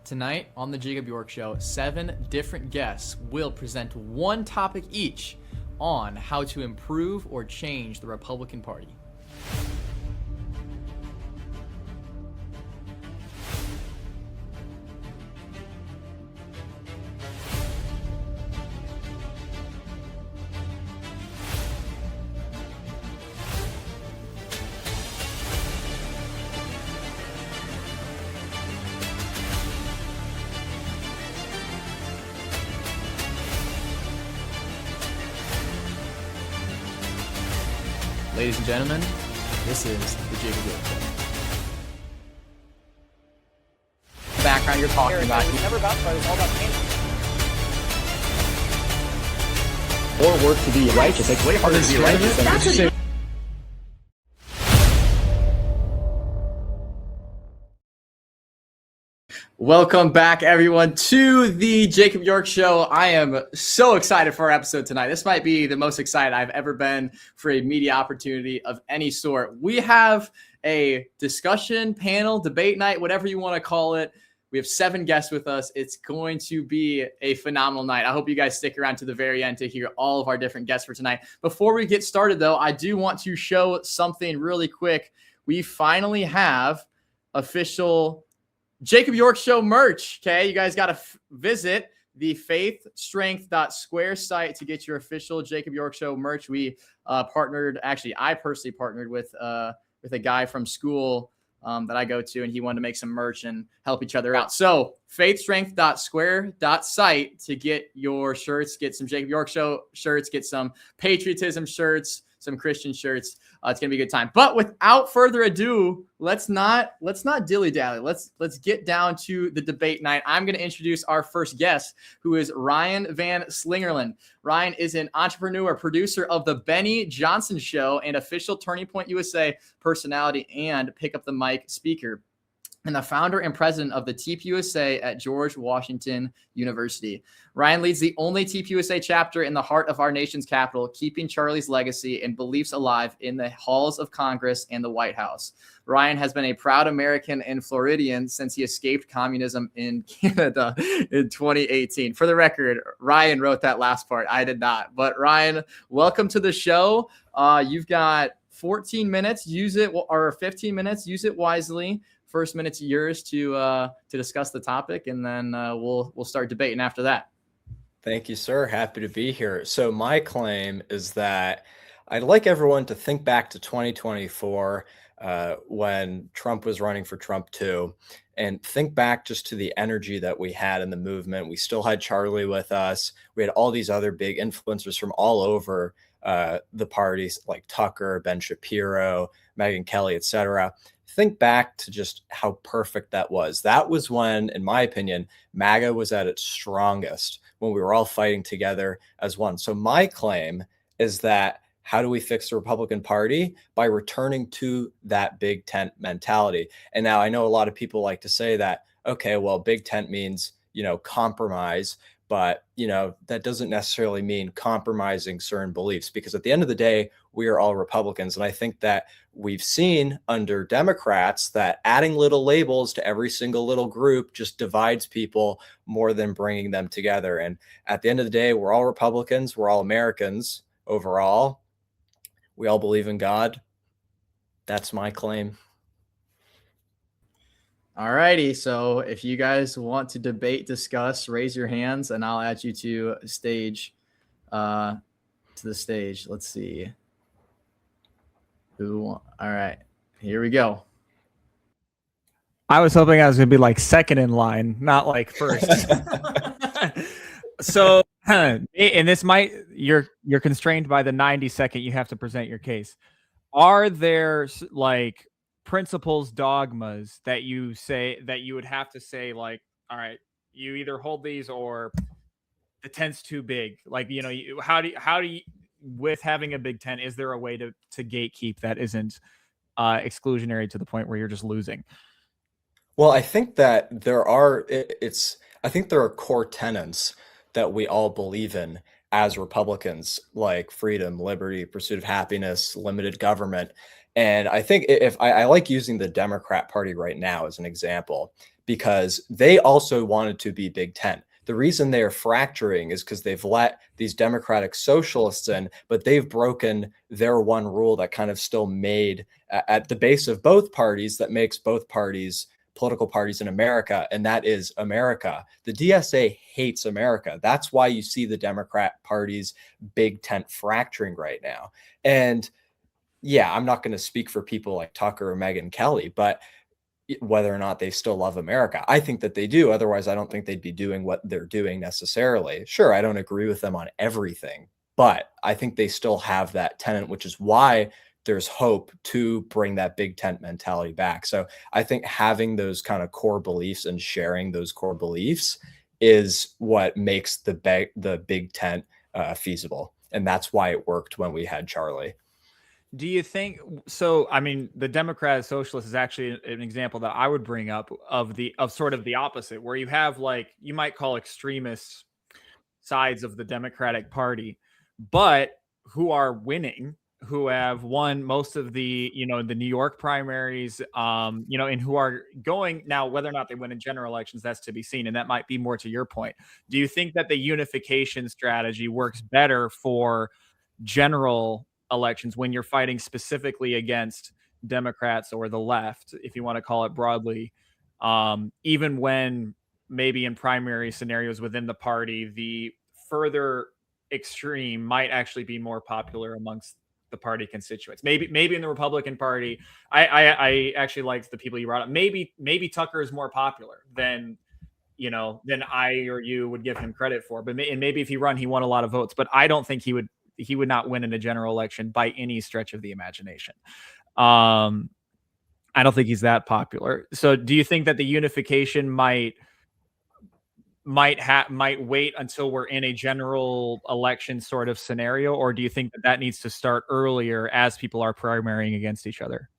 Tonight on the Jacob York Show, 7 different guests will present one topic each on how to improve or change the Republican Party. Ladies and gentlemen, this is the Jacob York Show. The background you're talking about. It's never about fight, it's all about pain. More work to be righteous. It's way harder to be righteous than to say. Welcome back, everyone, to the Jacob York Show. I am so excited for our episode tonight. This might be the most excited I've ever been for a media opportunity of any sort. We have a discussion panel, debate night, whatever you want to call it. We have 7 guests with us. It's going to be a phenomenal night. I hope you guys stick around to the very end to hear all of our different guests for tonight. Before we get started, though, I do want to show something really quick. We finally have official Jacob York Show merch. Okay, you guys got to visit the faithstrength.square site to get your official Jacob York Show merch. We I personally partnered with a guy from school that I go to, and he wanted to make some merch and help each other out. So faithstrength.square.site to get your shirts, get some Jacob York Show shirts, get some patriotism shirts, some Christian shirts. It's gonna be a good time. But without further ado, let's not dilly-dally. Let's get down to the debate night. I'm gonna introduce our first guest, who is Ryan Van Slingerland. Ryan is an entrepreneur, producer of the Benny Johnson Show, and official Turning Point USA personality and Pick Up the Mic speaker, and the founder and president of the TPUSA at George Washington University. Ryan leads the only TPUSA chapter in the heart of our nation's capital, keeping Charlie's legacy and beliefs alive in the halls of Congress and the White House. Ryan has been a proud American and Floridian since he escaped communism in Canada in 2018. For the record, Ryan wrote that last part. I did not. But Ryan, welcome to the show. You've got 14 minutes. Use it, or 15 minutes. Use it wisely. First minute's yours to discuss the topic, and then we'll start debating after that. Thank you, sir. Happy to be here. So my claim is that I'd like everyone to think back to 2024 when Trump was running for Trump 2, and think back just to the energy that we had in the movement. We still had Charlie with us. We had all these other big influencers from all over the parties, like Tucker, Ben Shapiro, Megyn Kelly, etc. Think back to just how perfect that was. That was when, in my opinion, MAGA was at its strongest, when we were all fighting together as one. So my claim is that how do we fix the Republican Party? By returning to that big tent mentality. And now I know a lot of people like to say that, okay, well, big tent means, compromise. But, that doesn't necessarily mean compromising certain beliefs, because at the end of the day, we are all Republicans. And I think that we've seen under Democrats that adding little labels to every single little group just divides people more than bringing them together. And at the end of the day, we're all Republicans. We're all Americans overall. We all believe in God. That's my claim. All righty. So if you guys want to debate, discuss, raise your hands, and I'll add you to the stage. Let's see. All right. Here we go. I was hoping I was going to be like second in line, not like first. So, and this you're constrained by the 90-second you have to present your case. Are there like principles, dogmas that you would have to say, like, all right, you either hold these or the tent's too big? Like, how do you, with having a big tent, is there a way to gatekeep that isn't exclusionary to the point where you're just losing? Well, I think that I think there are core tenets that we all believe in as Republicans, like freedom, liberty, pursuit of happiness, limited government. And I think if I like using the Democrat Party right now as an example, because they also wanted to be Big Tent. The reason they are fracturing is because they've let these democratic socialists in, but they've broken their one rule that kind of still made at the base of both parties, that makes both parties political parties in America, and that is America. The DSA hates America. That's why you see the Democrat Party's Big Tent fracturing right now. And yeah, I'm not going to speak for people like Tucker or Megyn Kelly, but whether or not they still love America, I think that they do. Otherwise, I don't think they'd be doing what they're doing necessarily. Sure, I don't agree with them on everything, but I think they still have that tenet, which is why there's hope to bring that Big Tent mentality back. So I think having those kind of core beliefs and sharing those core beliefs is what makes the Big Tent feasible. And that's why it worked when we had Charlie. Do you think so? I mean, the Democratic Socialist is actually an example that I would bring up of sort of the opposite, where you have, like, you might call extremist sides of the Democratic Party, but who are winning, who have won most of the, the New York primaries, and who are going now, whether or not they win in general elections, that's to be seen. And that might be more to your point. Do you think that the unification strategy works better for general elections when you're fighting specifically against Democrats or the left, if you want to call it broadly, even when maybe in primary scenarios within the party, the further extreme might actually be more popular amongst the party constituents? Maybe in the Republican Party, I actually liked the people you brought up. Maybe Tucker is more popular than I or you would give him credit for. But maybe if he won a lot of votes. But I don't think he would not win in a general election by any stretch of the imagination. I don't think he's that popular. So do you think that the unification might wait until we're in a general election sort of scenario, or do you think that needs to start earlier as people are primarying against each other?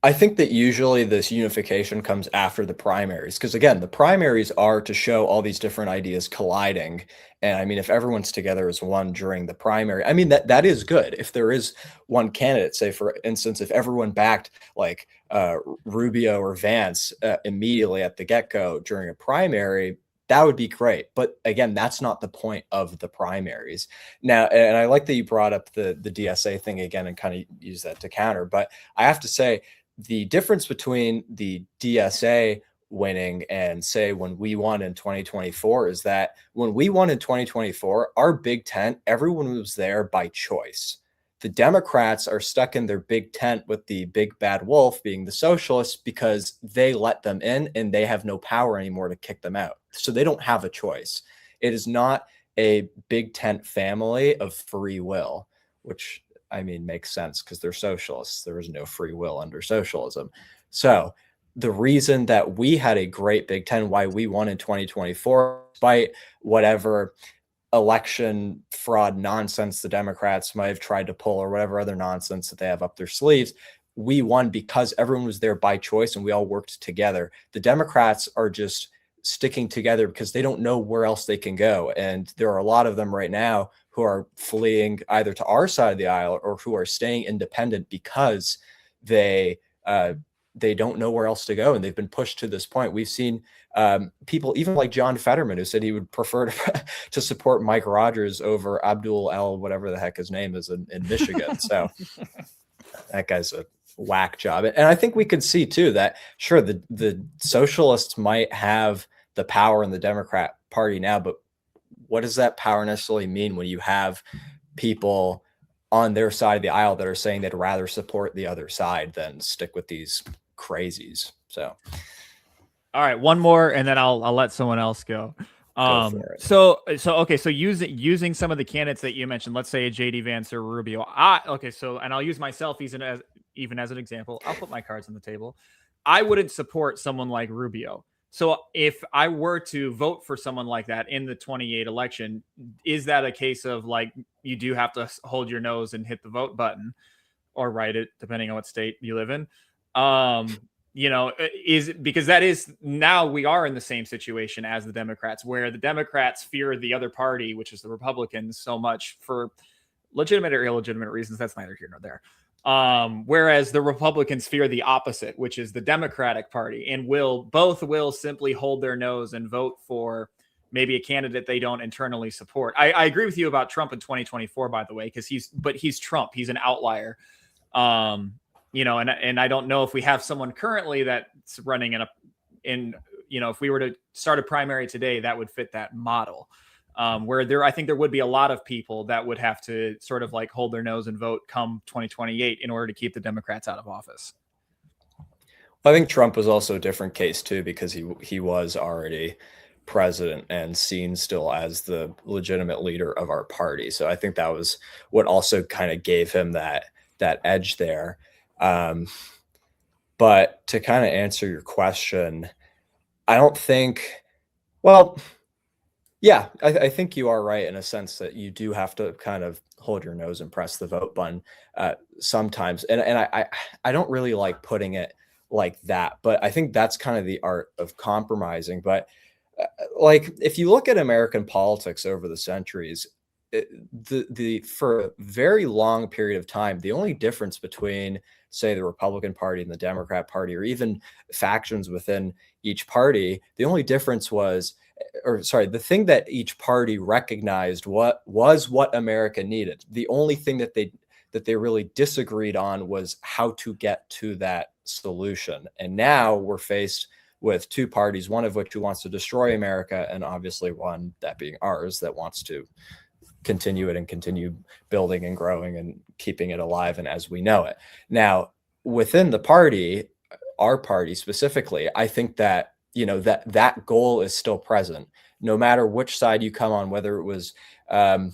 I think that usually this unification comes after the primaries, because again, the primaries are to show all these different ideas colliding. And I mean, if everyone's together as one during the primary, I mean, that is good. If there is one candidate, say for instance, if everyone backed like Rubio or Vance immediately at the get-go during a primary, that would be great. But again, that's not the point of the primaries. Now, and I like that you brought up the DSA thing again and kind of use that to counter. But I have to say, the difference between the DSA winning and say when we won in 2024 is that when we won in 2024, our Big Tent, everyone was there by choice. The Democrats are stuck in their Big Tent with the big bad wolf being the socialists because they let them in and they have no power anymore to kick them out. So they don't have a choice. It is not a Big Tent family of free will, which I mean, makes sense because they're socialists. There is no free will under socialism. So the reason that we had a great Big Ten, why we won in 2024, despite whatever election fraud nonsense the Democrats might have tried to pull or whatever other nonsense that they have up their sleeves, we won because everyone was there by choice and we all worked together. The Democrats are just sticking together because they don't know where else they can go. And there are a lot of them right now who are fleeing either to our side of the aisle or who are staying independent because they don't know where else to go. And they've been pushed to this point. We've seen people, even like John Fetterman, who said he would prefer to support Mike Rogers over Abdul El, whatever the heck his name is in Michigan. So that guy's a whack job. And I think we could see too that sure, the socialists might have the power in the Democrat Party now, but what does that power necessarily mean when you have people on their side of the aisle that are saying they'd rather support the other side than stick with these crazies? So, all right, one more, and then I'll let someone else go. So using some of the candidates that you mentioned, let's say a JD Vance or Rubio. And I'll use myself even as an example. I'll put my cards on the table. I wouldn't support someone like Rubio. So if I were to vote for someone like that in the 28 election, is that a case of like you do have to hold your nose and hit the vote button or write it, depending on what state you live in? Is because that is now we are in the same situation as the Democrats, where the Democrats fear the other party, which is the Republicans, so much for legitimate or illegitimate reasons. That's neither here nor there. Whereas the Republicans fear the opposite, which is the Democratic Party, and both will simply hold their nose and vote for maybe a candidate they don't internally support. I agree with you about Trump in 2024, by the way, because he's Trump. He's an outlier. And I don't know if we have someone currently that's running if we were to start a primary today, that would fit that model. I think there would be a lot of people that would have to sort of like hold their nose and vote come 2028 in order to keep the Democrats out of office. I think Trump was also a different case too, because he was already president and seen still as the legitimate leader of our party. So I think that was what also kind of gave him that edge there. But to kind of answer your question, I don't think, yeah, I think you are right in a sense that you do have to kind of hold your nose and press the vote button sometimes. And I don't really like putting it like that, but I think that's kind of the art of compromising. But like, if you look at American politics over the centuries, for a very long period of time, the only difference between, say, the Republican Party and the Democrat Party, or even factions within each party, the only difference was, the thing that each party recognized what America needed. The only thing that they really disagreed on was how to get to that solution. And now we're faced with two parties, one of which who wants to destroy America, and obviously one, that being ours, that wants to continue it and continue building and growing and keeping it alive and as we know it. Now, within the party, our party specifically, I think that that goal is still present, no matter which side you come on, whether it was the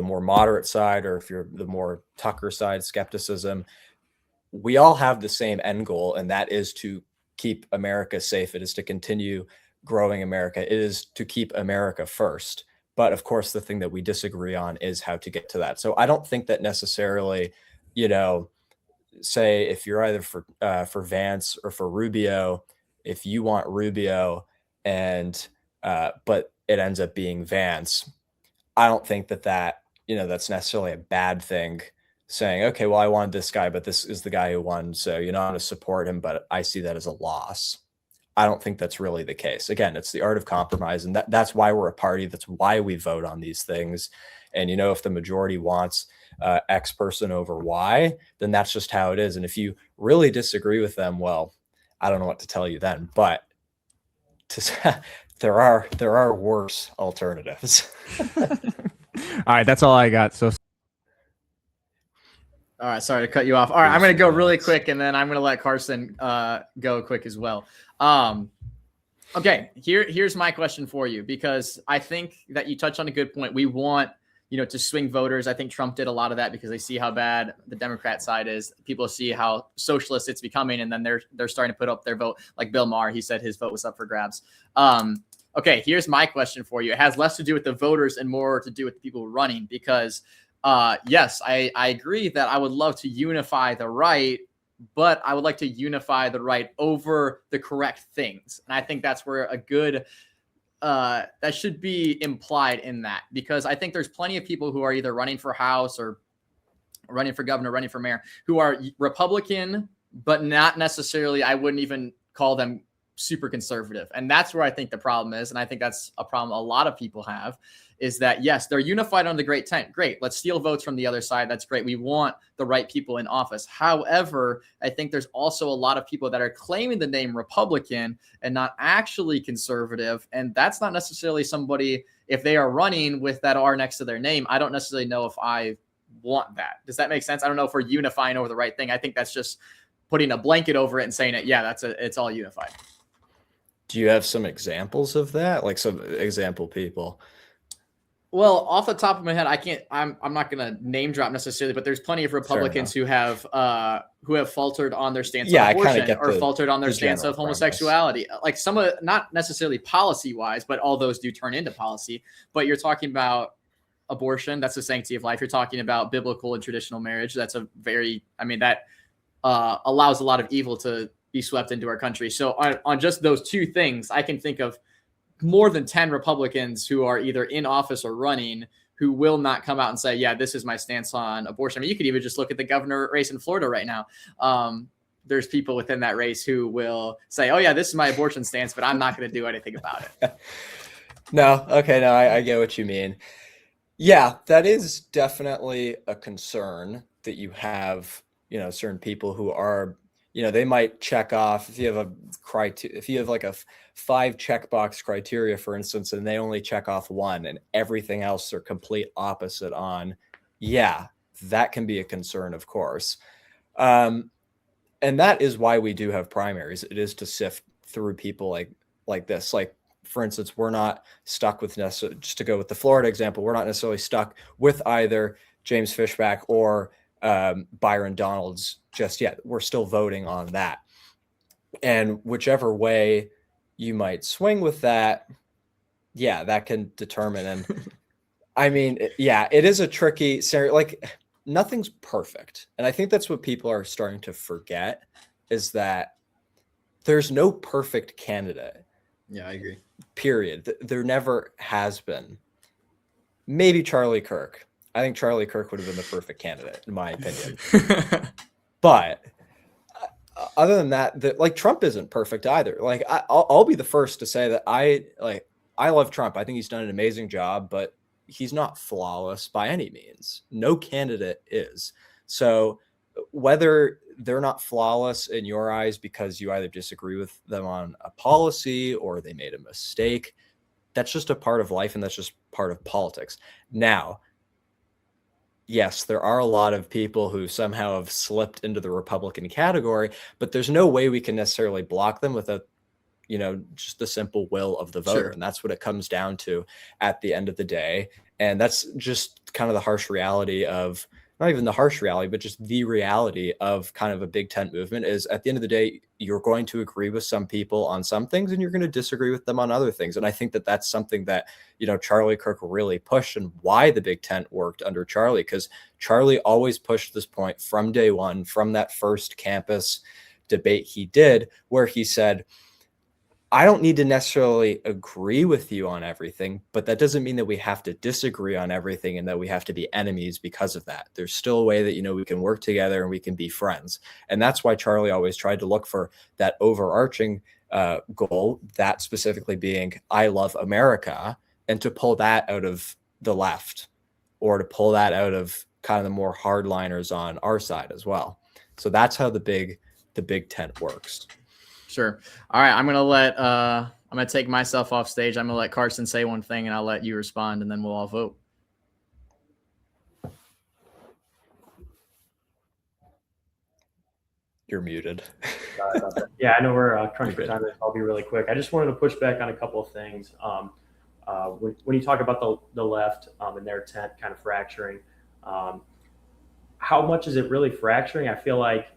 more moderate side, or if you're the more Tucker side, skepticism. We all have the same end goal, and that is to keep America safe. It is to continue growing America. It is to keep America first. But of course, the thing that we disagree on is how to get to that. So I don't think that necessarily, say if you're either for Vance or for Rubio, if you want Rubio and but it ends up being Vance, I don't think that that's necessarily a bad thing. Saying, okay, well, I wanted this guy, but this is the guy who won, so I'm going to support him, but I see that as a loss. I don't think that's really the case. Again, it's the art of compromise, and that's why we're a party. That's why we vote on these things. And if the majority wants X person over Y, then that's just how it is. And if you really disagree with them, well, I don't know what to tell you then. But there are worse alternatives. All right, that's all I got. So. All right, sorry to cut you off. All right, I'm going to go really quick, and then I'm going to let Carson go quick as well. Okay, here's my question for you, because I think that you touched on a good point. We want, to swing voters. I think Trump did a lot of that because they see how bad the Democrat side is. People see how socialist it's becoming, and then they're starting to put up their vote. Like Bill Maher, he said his vote was up for grabs. Okay, here's my question for you. It has less to do with the voters and more to do with the people running, because yes, I agree that I would love to unify the right, but I would like to unify the right over the correct things. And I think that's where a good, that should be implied in that, because I think there's plenty of people who are either running for House or running for governor, running for mayor, who are Republican, but not necessarily, I wouldn't even call them super conservative. And that's where I think the problem is. And I think that's a problem a lot of people have, is that, yes, they're unified on the great tent. Great. Let's steal votes from the other side. That's great. We want the right people in office. However, I think there's also a lot of people that are claiming the name Republican and not actually conservative. And that's not necessarily somebody, if they are running with that R next to their name, I don't necessarily know if I want that. Does that make sense? I don't know if we're unifying over the right thing. I think that's just putting a blanket over it and saying it. Yeah, it's all unified. Do you have some examples of that? Like some example people? Well, off the top of my head, I'm not going to name drop necessarily, but there's plenty of Republicans who have faltered on their stance on abortion, or faltered on their stance of homosexuality. Like some of, not necessarily policy wise, but all those do turn into policy. But you're talking about abortion, that's the sanctity of life. You're talking about biblical and traditional marriage. That's that allows a lot of evil to be swept into our country. So on just those two things, I can think of more than 10 Republicans who are either in office or running who will not come out and say, yeah, this is my stance on abortion. I mean, you could even just look at the governor race in Florida right now. There's people within that race who will say, oh yeah, this is my abortion stance, but I'm not going to do anything about it. No. Okay. No, I get what you mean. Yeah, that is definitely a concern that you have, certain people who are, they might check off if you have like a 5 checkbox criteria, for instance, and they only check off 1 and everything else are complete opposite on. Yeah, that can be a concern, of course. And that is why we do have primaries. It is to sift through people like this. Like, for instance, we're not stuck with necessarily, just to go with the Florida example, we're not necessarily stuck with either James Fishback or Byron Donalds just yet. We're still voting on that. And whichever way you might swing with that, yeah, that can determine. And I mean, yeah, it is a tricky scenario. Like, nothing's perfect. And I think that's what people are starting to forget, is that there's no perfect candidate. Yeah, I agree. Period. There never has been. Maybe Charlie Kirk. I think Charlie Kirk would have been the perfect candidate, in my opinion. But other than that, like, Trump isn't perfect either. Like, I'll be the first to say that I love Trump. I think he's done an amazing job, but he's not flawless by any means. No candidate is. So whether they're not flawless in your eyes because you either disagree with them on a policy or they made a mistake, that's just a part of life, and that's just part of politics. Now, yes, there are a lot of people who somehow have slipped into the Republican category, but there's no way we can necessarily block them without, just the simple will of the voter. Sure. And that's what it comes down to at the end of the day. And that's just kind of the harsh reality of, not even the harsh reality, but just the reality of kind of a big tent movement is, at the end of the day, you're going to agree with some people on some things and you're going to disagree with them on other things. And I think that that's something that, Charlie Kirk really pushed, and why the big tent worked under Charlie, because Charlie always pushed this point from day one, from that first campus debate he did, where he said, I don't need to necessarily agree with you on everything, but that doesn't mean that we have to disagree on everything and that we have to be enemies because of that. There's still a way that, we can work together and we can be friends. And that's why Charlie always tried to look for that overarching goal, that specifically being, I love America, and to pull that out of the left, or to pull that out of kind of the more hardliners on our side as well. So that's how the big tent works. Sure. All right. I'm going to take myself off stage. I'm going to let Carson say one thing and I'll let you respond, and then we'll all vote. You're muted. Yeah, I know we're crunched for time. I'll be really quick. I just wanted to push back on a couple of things. When you talk about the left and their tent kind of fracturing, how much is it really fracturing? I feel like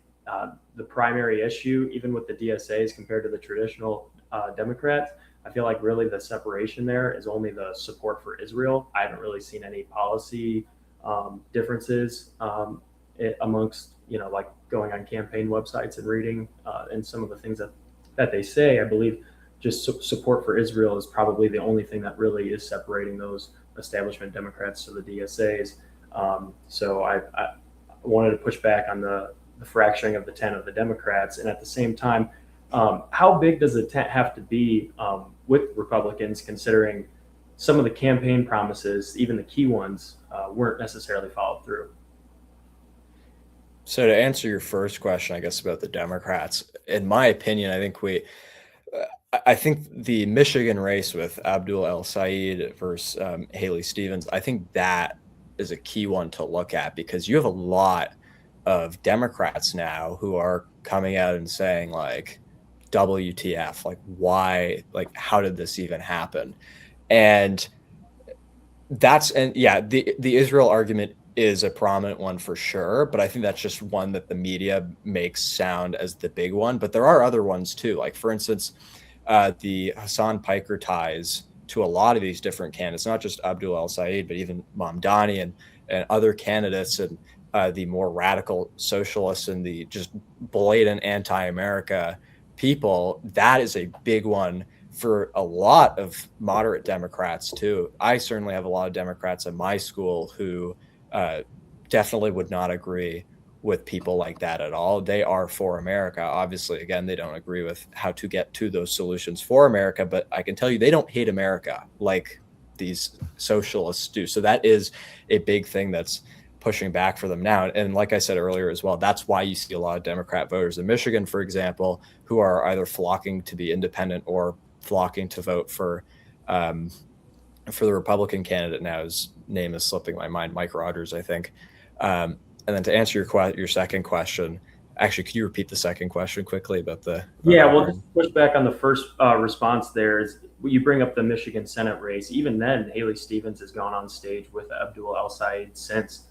the primary issue, even with the DSAs compared to the traditional Democrats, I feel like really the separation there is only the support for Israel. I haven't really seen any policy differences amongst, like going on campaign websites and reading and some of the things that they say. I believe just support for Israel is probably the only thing that really is separating those establishment Democrats to the DSAs. So I wanted to push back on the fracturing of the tent of the Democrats. And at the same time, how big does the tent have to be with Republicans, considering some of the campaign promises, even the key ones, weren't necessarily followed through? So to answer your first question, I guess, about the Democrats, in my opinion, I think the Michigan race with Abdul El-Sayed versus Haley Stevens, I think that is a key one to look at, because you have a lot of Democrats now who are coming out and saying, like, WTF, like, why, like, how did this even happen? And the Israel argument is a prominent one for sure, but I think that's just one that the media makes sound as the big one. But there are other ones too. Like, for instance, the Hassan Piker ties to a lot of these different candidates, not just Abdul El-Sayed, but even Mamdani and other candidates, and the more radical socialists and the just blatant anti-America people. That is a big one for a lot of moderate Democrats too. I certainly have a lot of Democrats at my school who definitely would not agree with people like that at all. They are for America. Obviously, again, they don't agree with how to get to those solutions for America, but I can tell you they don't hate America like these socialists do. So that is a big thing that's pushing back for them now. And like I said earlier as well, that's why you see a lot of Democrat voters in Michigan, for example, who are either flocking to be independent or flocking to vote for the Republican candidate now. His name is slipping my mind, Mike Rogers, I think. And then to answer your second question, actually, could you repeat the second question quickly about the? Yeah, we'll just push back on the first response. There is you bring up the Michigan Senate race. Even then, Haley Stevens has gone on stage with Abdul El-Sayed since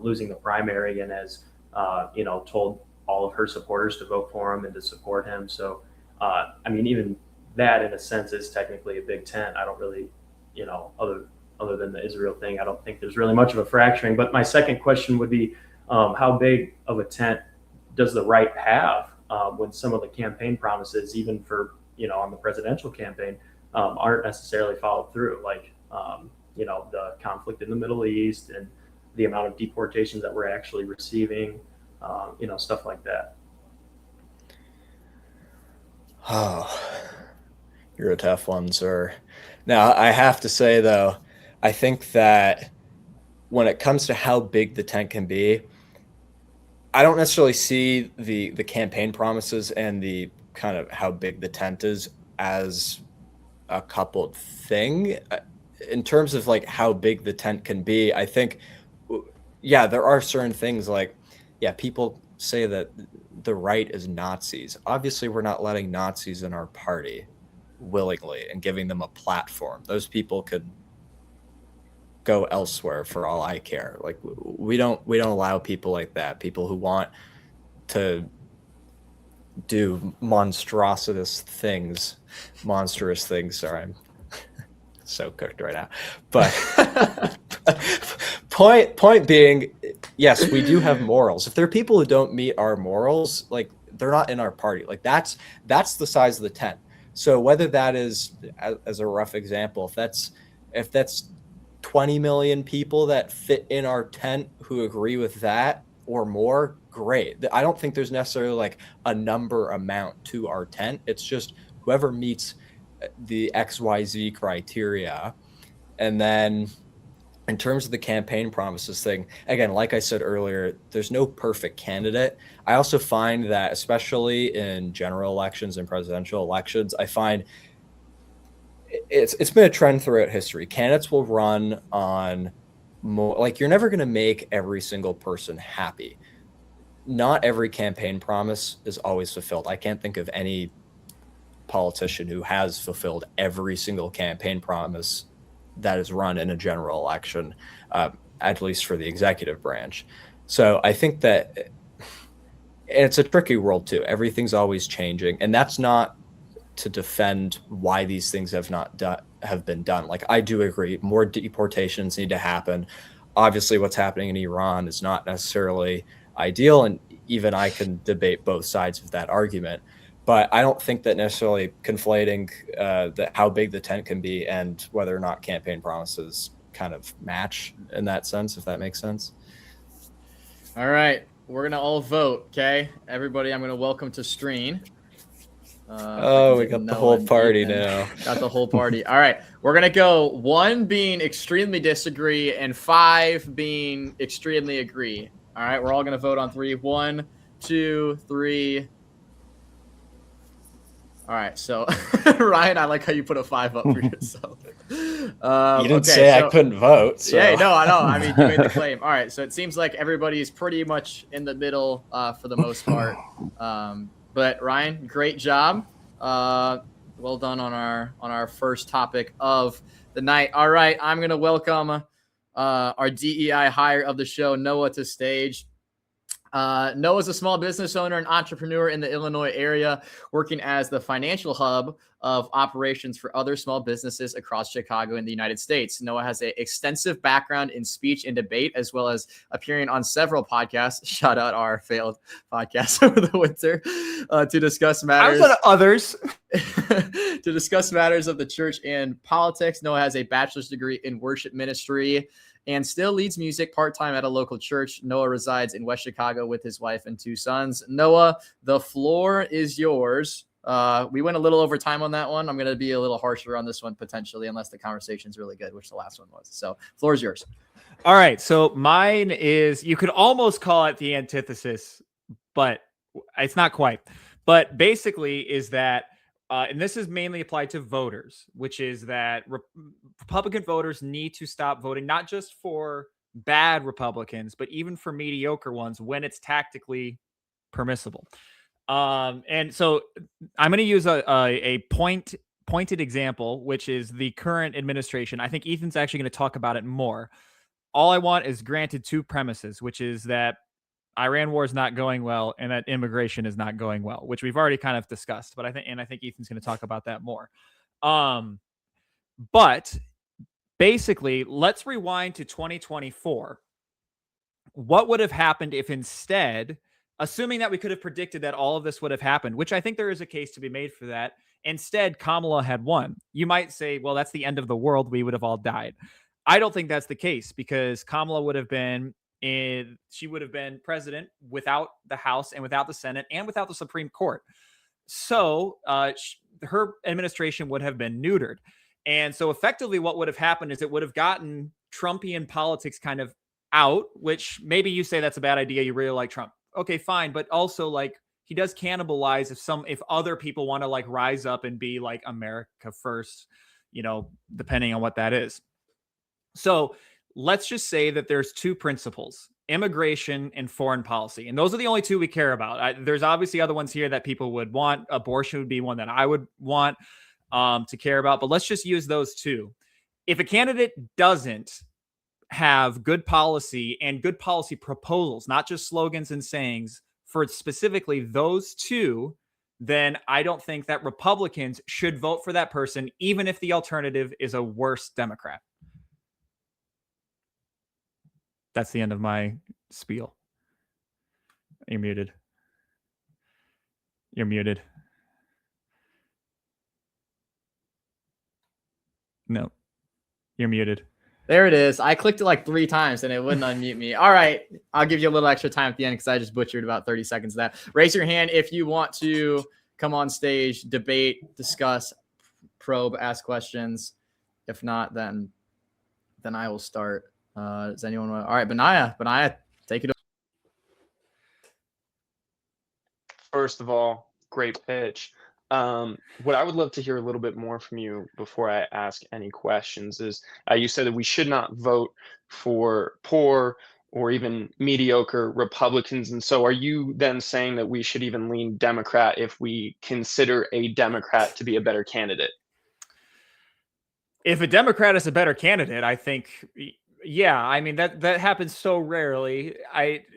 losing the primary, and has told all of her supporters to vote for him and to support him. So, I mean, even that in a sense is technically a big tent. I don't really, other than the Israel thing, I don't think there's really much of a fracturing. But my second question would be, how big of a tent does the right have when some of the campaign promises, even for, on the presidential campaign, aren't necessarily followed through, like, the conflict in the Middle East and the amount of deportations that we're actually receiving, stuff like that. Oh, you're a tough one, sir. Now, I have to say, though, I think that when it comes to how big the tent can be, I don't necessarily see the campaign promises and the kind of how big the tent is as a coupled thing. In terms of like how big the tent can be, I think, yeah, there are certain things like, yeah, people say that the right is Nazis. Obviously, we're not letting Nazis in our party willingly and giving them a platform. Those people could go elsewhere for all I care. Like we don't allow people like that, people who want to do monstrous things. Sorry, I'm so cooked right now. But point being, yes, we do have morals. If there are people who don't meet our morals, like they're not in our party. Like that's the size of the tent. So whether that is, as a rough example, if that's 20 million people that fit in our tent who agree with that or more, great. I don't think there's necessarily like a number amount to our tent. It's just whoever meets the XYZ criteria. And then in terms of the campaign promises thing, again, like I said earlier, there's no perfect candidate. I also find that, especially in general elections and presidential elections, I find it's been a trend throughout history. Candidates will run on more, like you're never going to make every single person happy. Not every campaign promise is always fulfilled. I can't think of any politician who has fulfilled every single campaign promise that is run in a general election, at least for the executive branch. So I think that it's a tricky world too. Everything's always changing, and that's not to defend why these things have been done. Like I do agree, more deportations need to happen. Obviously, what's happening in Iran is not necessarily ideal, and even I can debate both sides of that argument. But I don't think that necessarily conflating how big the tent can be and whether or not campaign promises kind of match in that sense, if that makes sense. All right. We're going to all vote, okay? Everybody, I'm going to welcome to stream. We got the whole party now. Got the whole party. All right. We're going to go 1 being extremely disagree and 5 being extremely agree. All right. We're all going to vote on 3. 1, 2, 3. All right, so Ryan, I like how you put a 5 up for yourself. You didn't say I couldn't vote. So. Yeah, no, I know. I mean, you made the claim. All right, so it seems like everybody's pretty much in the middle for the most part. But Ryan, great job. Well done on our first topic of the night. All right, I'm gonna welcome our DEI hire of the show, Noah, to stage. Noah's a small business owner and entrepreneur in the Illinois area, working as the financial hub of operations for other small businesses across Chicago and the United States. Noah has an extensive background in speech and debate, as well as appearing on several podcasts. Shout out our failed podcast over the winter to discuss matters. I was on others. To discuss matters of the church and politics. Noah has a bachelor's degree in worship ministry and still leads music part-time at a local church. Noah resides in West Chicago with his wife and 2 sons. Noah, the floor is yours. We went a little over time on that one. I'm going to be a little harsher on this one potentially, unless the conversation's really good, which the last one was. So floor is yours. All right. So mine is, you could almost call it the antithesis, but it's not quite. But basically is that, and this is mainly applied to voters, which is that Republican voters need to stop voting, not just for bad Republicans, but even for mediocre ones when it's tactically permissible. And so I'm going to use a pointed example, which is the current administration. I think Ethan's actually going to talk about it more. All I want is granted 2 premises, which is that Iran war is not going well and that immigration is not going well, which we've already kind of discussed, but I think Ethan's going to talk about that more. But basically, let's rewind to 2024. What would have happened if instead, assuming that we could have predicted that all of this would have happened, which I think there is a case to be made for that, instead Kamala had won? You might say, well, that's the end of the world. We would have all died. I don't think that's the case, because Kamala would have been she would have been president without the House and without the Senate and without the Supreme Court. So her administration would have been neutered. And so effectively what would have happened is it would have gotten Trumpian politics kind of out, which maybe you say that's a bad idea. You really like Trump. Okay, fine. But also, like, he does cannibalize if other people want to like rise up and be like America first, depending on what that is. So let's just say that there's 2 principles: immigration and foreign policy. And those are the only 2 we care about. There's obviously other ones here that people would want. Abortion would be one that I would want to care about. But let's just use those 2. If a candidate doesn't have good policy and good policy proposals, not just slogans and sayings, for specifically those 2, then I don't think that Republicans should vote for that person, even if the alternative is a worse Democrat. That's the end of my spiel. You're muted. You're muted. No, you're muted. There it is. I clicked it like 3 times and it wouldn't unmute me. All right. I'll give you a little extra time at the end because I just butchered about 30 seconds of that. Raise your hand if you want to come on stage, debate, discuss, probe, ask questions. If not, then I will start. Does anyone want? All right, Benaiah, take it. First of all, great pitch. What I would love to hear a little bit more from you before I ask any questions is you said that we should not vote for poor or even mediocre Republicans. And so are you then saying that we should even lean Democrat if we consider a Democrat to be a better candidate? If a Democrat is a better candidate, I think, yeah, I mean, that happens so rarely.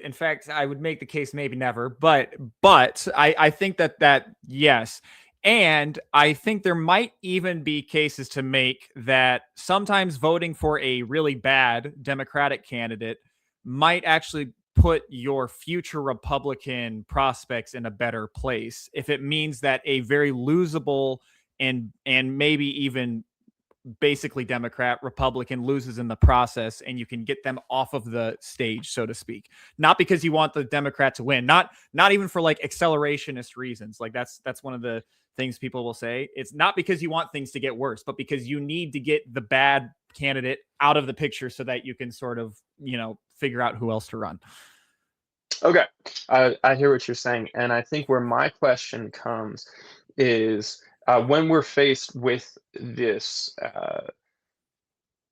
In fact, I would make the case maybe never, but I think that yes. And I think there might even be cases to make that sometimes voting for a really bad Democratic candidate might actually put your future Republican prospects in a better place if it means that a very losable and maybe even basically Democrat Republican loses in the process, and you can get them off of the stage, so to speak. Not because you want the Democrat to win, not even for like accelerationist reasons. Like that's one of the things people will say. It's not because you want things to get worse, but because you need to get the bad candidate out of the picture so that you can sort of, figure out who else to run. Okay. I hear what you're saying. And I think where my question comes is when we're faced with this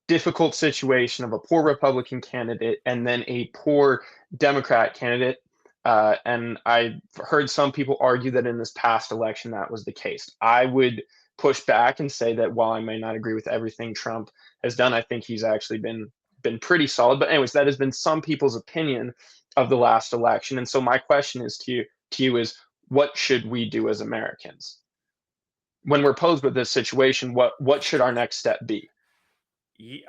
difficult situation of a poor Republican candidate and then a poor Democrat candidate, and I've heard some people argue that in this past election that was the case. I would push back and say that while I may not agree with everything Trump has done, I think he's actually been been pretty solid. But anyways, that has been some people's opinion of the last election. And so my question is to you is, what should we do as Americans when we're posed with this situation? What should our next step be?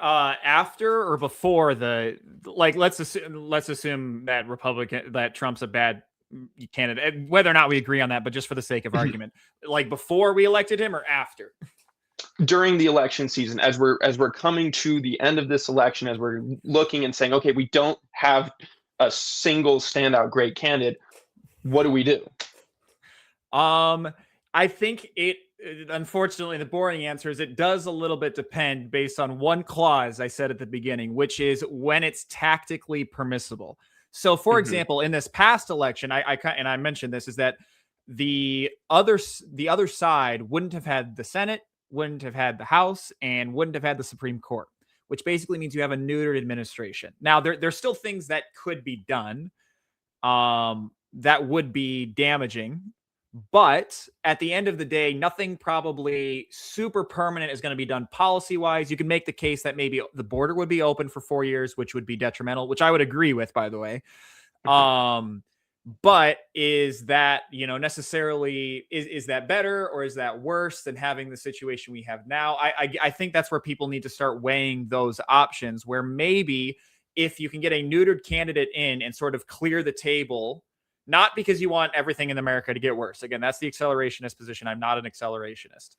After or before let's assume that Trump's a bad candidate, whether or not we agree on that, but just for the sake of argument, like before we elected him or after? During the election season, as we're coming to the end of this election, as we're looking and saying, okay, we don't have a single standout great candidate, what do we do? I think unfortunately, the boring answer is it does a little bit depend based on one clause I said at the beginning, which is when it's tactically permissible. So, for example, in this past election, I mentioned this, is that the other side wouldn't have had the Senate, wouldn't have had the House, and wouldn't have had the Supreme Court, which basically means you have a neutered administration. Now, there's still things that could be done that would be damaging. But at the end of the day, nothing probably super permanent is going to be done policy-wise. You can make the case that maybe the border would be open for 4 years, which would be detrimental, which I would agree with, by the way. But is that, necessarily, is that better or is that worse than having the situation we have now? I think that's where people need to start weighing those options, where maybe if you can get a neutered candidate in and sort of clear the table, not because you want everything in America to get worse. Again, that's the accelerationist position. I'm not an accelerationist.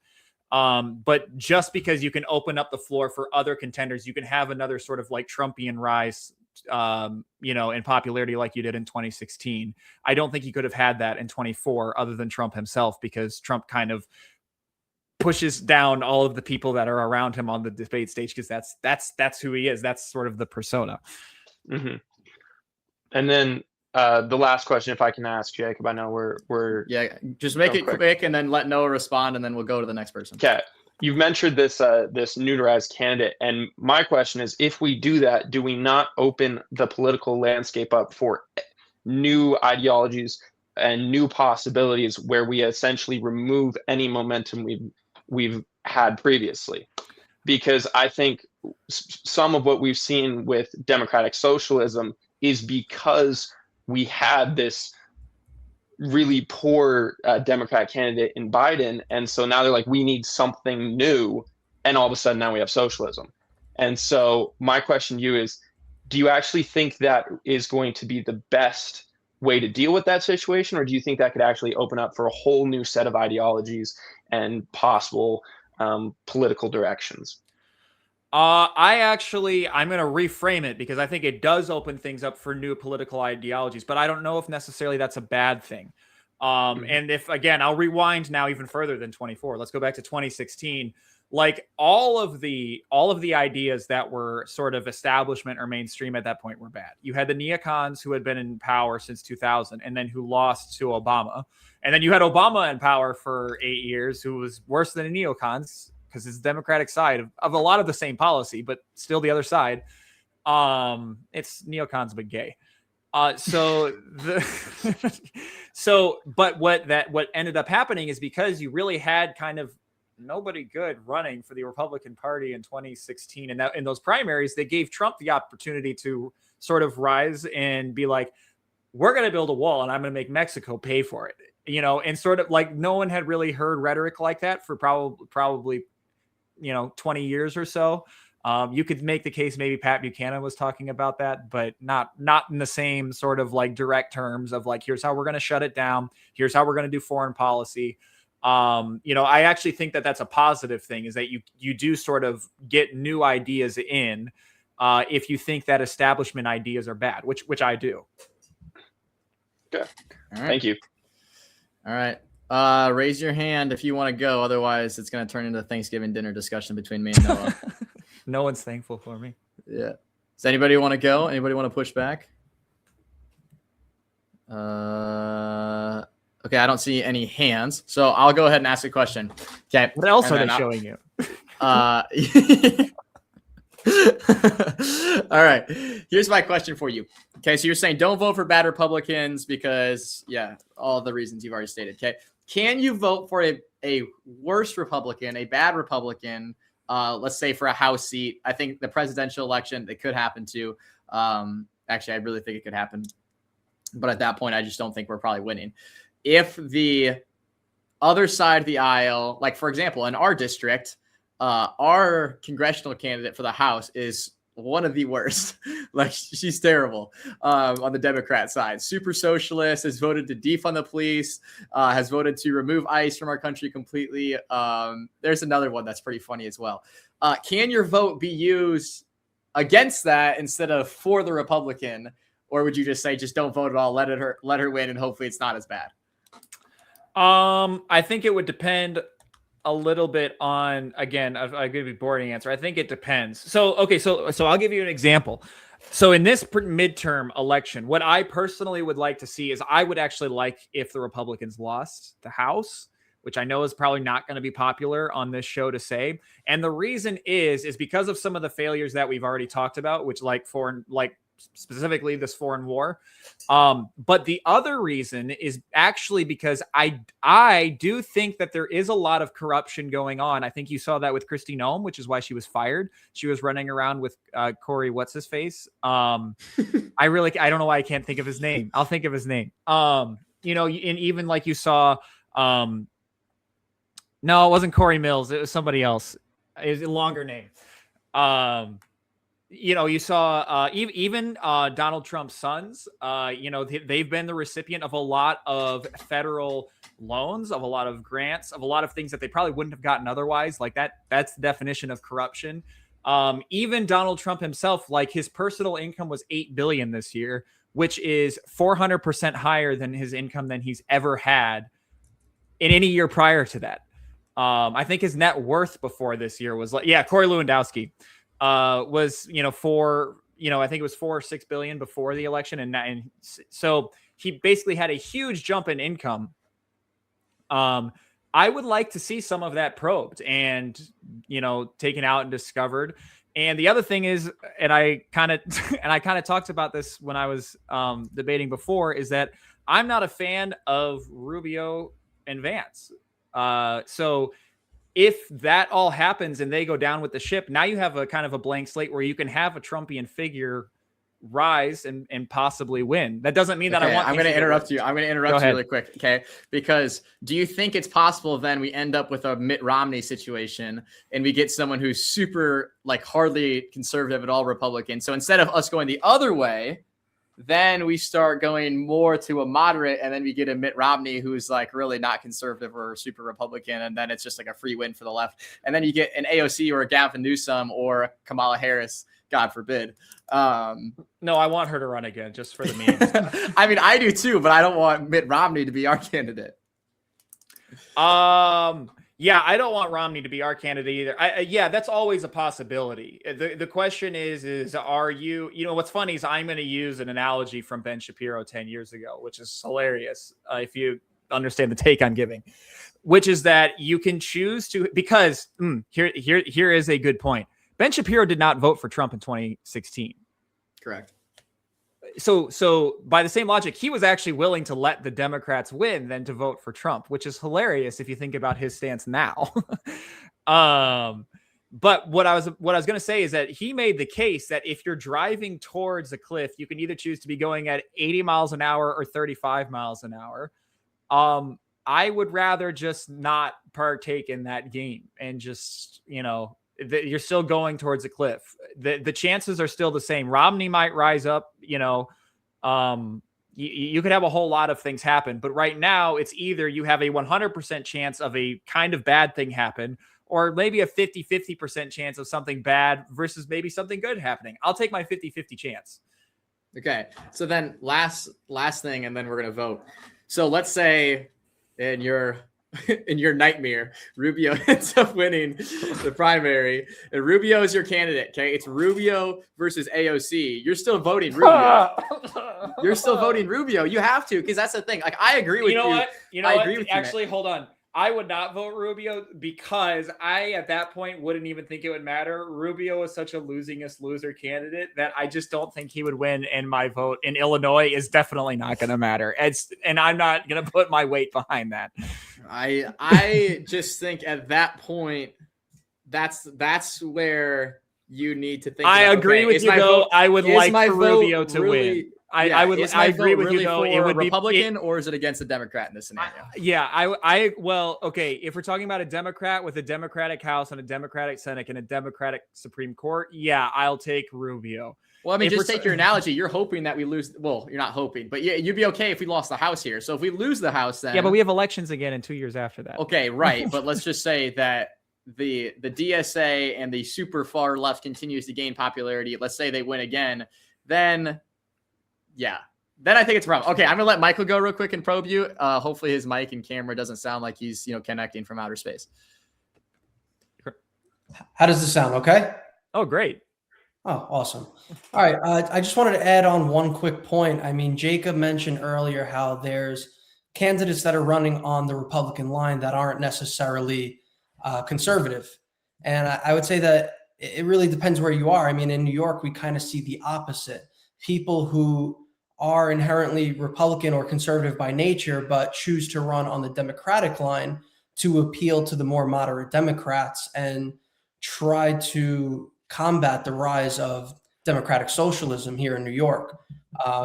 But just because you can open up the floor for other contenders, you can have another sort of like Trumpian rise, in popularity like you did in 2016. I don't think you could have had that in 24 other than Trump himself, because Trump kind of pushes down all of the people that are around him on the debate stage, because that's who he is. That's sort of the persona. Mm-hmm. And then the last question, if I can ask, Jacob, I know we're just make it quick and then let Noah respond, and then we'll go to the next person. Okay. You've mentioned this neuterized candidate, and my question is, if we do that, do we not open the political landscape up for new ideologies and new possibilities, where we essentially remove any momentum we've had previously? Because I think some of what we've seen with democratic socialism is because we had this really poor Democrat candidate in Biden. And so now they're like, we need something new. And all of a sudden now we have socialism. And so my question to you is, do you actually think that is going to be the best way to deal with that situation? Or do you think that could actually open up for a whole new set of ideologies and possible political directions? I'm going to reframe it, because I think it does open things up for new political ideologies, but I don't know if necessarily that's a bad thing. And if, again, I'll rewind now even further than 24. Let's go back to 2016. Like all of the ideas that were sort of establishment or mainstream at that point were bad. You had the neocons who had been in power since 2000 and then who lost to Obama. And then you had Obama in power for 8 years, who was worse than the neocons, because it's the Democratic side of a lot of the same policy, but still the other side. It's neocons, but gay. But what ended up happening is, because you really had kind of nobody good running for the Republican Party in 2016, and that in those primaries, they gave Trump the opportunity to sort of rise and be like, we're going to build a wall and I'm going to make Mexico pay for it, and sort of like no one had really heard rhetoric like that for probably 20 years or so. You could make the case maybe Pat Buchanan was talking about that, but not in the same sort of like direct terms of like, here's how we're going to shut it down. Here's how we're going to do foreign policy. I actually think that that's a positive thing, is that you do sort of get new ideas in, if you think that establishment ideas are bad, which I do. Okay. All right. Thank you. All right. Raise your hand if you want to go. Otherwise, it's going to turn into a Thanksgiving dinner discussion between me and Noah. No one's thankful for me. Yeah. Does anybody want to go? Anybody want to push back? Okay, I don't see any hands, so I'll go ahead and ask a question. Okay. What else are they showing you? All right. Here's my question for you. Okay, so you're saying don't vote for bad Republicans because, all the reasons you've already stated. Okay. Can you vote for a worse Republican, a bad Republican, let's say for a House seat. I think the presidential election, it could happen too. Actually, I really think it could happen. But at that point, I just don't think we're probably winning. If the other side of the aisle, like for example, in our district, our congressional candidate for the House is one of the worst. Like she's terrible on the Democrat side. Super socialist, has voted to defund the police, has voted to remove ICE from our country completely. There's another one that's pretty funny as well. Can your vote be used against that instead of for the Republican? Or would you just say, just don't vote at all, let her win, and hopefully it's not as bad? I think it would depend a little bit on, again, I give you a boring answer. I think it depends. So, okay, so I'll give you an example. So in this midterm election, what I personally would like to see is I would actually like if the Republicans lost the House, which I know is probably not going to be popular on this show to say. And the reason is because of some of the failures that we've already talked about, which specifically this foreign war. But the other reason is actually because I do think that there is a lot of corruption going on. I think you saw that with Kristi Noem, which is why she was fired. She was running around with Corey, what's his face? I don't know why I can't think of his name. I'll think of his name. And even like you saw, no, it wasn't Corey Mills. It was somebody else. It was a longer name. You saw even Donald Trump's sons, they've been the recipient of a lot of federal loans, of a lot of grants, of a lot of things that they probably wouldn't have gotten otherwise. Like that's the definition of corruption. Even Donald Trump himself, like his personal income was $8 billion this year, which is 400% higher than his income than he's ever had in any year prior to that. I think his net worth before this year was Corey Lewandowski. Was I think it was $4 or $6 billion before the election, and so he basically had a huge jump in income. I would like to see some of that probed and taken out and discovered. And the other thing is, and I kind of talked about this when I was debating before, is that I'm not a fan of Rubio and Vance. So if that all happens and they go down with the ship, now you have a kind of a blank slate where you can have a Trumpian figure rise and possibly win. That doesn't mean that I want. I'm going to interrupt you. I'm going to interrupt you really quick. Okay. Because do you think it's possible then we end up with a Mitt Romney situation and we get someone who's super hardly conservative at all Republican? So instead of us going the other way, then we start going more to a moderate, and then we get a Mitt Romney who's really not conservative or super Republican, and then it's just a free win for the left. And then you get an AOC or a Gavin Newsom or Kamala Harris, God forbid. No, I want her to run again just for the memes. I mean, I do too, but I don't want Mitt Romney to be our candidate. Yeah, I don't want Romney to be our candidate either. That's always a possibility. The question is are you, what's funny is I'm going to use an analogy from Ben Shapiro 10 years ago, which is hilarious if you understand the take I'm giving, which is that you can choose to, because here is a good point. Ben Shapiro did not vote for Trump in 2016. Correct. So by the same logic, he was actually willing to let the Democrats win than to vote for Trump, which is hilarious if you think about his stance now. But what I was going to say is that he made the case that if you're driving towards a cliff, you can either choose to be going at 80 miles an hour or 35 miles an hour. I would rather just not partake in that game and just, you're still going towards a cliff. The chances are still the same. Romney might rise up, you could have a whole lot of things happen, but right now it's either you have a 100% chance of a kind of bad thing happen, or maybe a 50% chance of something bad versus maybe something good happening. I'll take my 50-50 chance. Okay. So then last thing, and then we're going to vote. So let's say in your nightmare, Rubio ends up winning the primary, and Rubio is your candidate. Okay. It's Rubio versus AOC. You're still voting Rubio. You're still voting Rubio. You have to, because that's the thing. I agree with you. I agree with you. Actually, hold on. I would not vote Rubio because I, at that point, wouldn't even think it would matter. Rubio is such a losingest loser candidate that I just don't think he would win. And my vote in Illinois is definitely not going to matter. And I'm not going to put my weight behind that. I just think at that point, that's where you need to think. I about, agree okay, with is you my though. vote- I would is like my for vote Rubio to really- win. I agree with you though. For It would be Republican, or is it against a Democrat in this scenario? Well, okay. If we're talking about a Democrat with a Democratic House and a Democratic Senate and a Democratic Supreme Court, yeah, I'll take Rubio. Well, I mean, If just we're- take your analogy. You're hoping that we lose. Well, you're not hoping, but yeah, you'd be okay if we lost the House here. So if we lose the House, then Yeah, but we have elections again in 2 years after that. okay, right. But let's just say that the DSA and the super far left continues to gain popularity. Let's say they win again, then yeah. Then I think it's a problem. Okay, I'm gonna let Michael go real quick and probe you. Hopefully his mic and camera doesn't sound like he's connecting from outer space. How does this sound? Okay. Oh, great. Oh, awesome. All right. I just wanted to add on one quick point. I mean, Jacob mentioned earlier how there's candidates that are running on the Republican line that aren't necessarily conservative. And I would say that it really depends where you are. I mean, in New York, we kind of see the opposite. People who are inherently Republican or conservative by nature, but choose to run on the Democratic line to appeal to the more moderate Democrats and try to combat the rise of democratic socialism here in New York.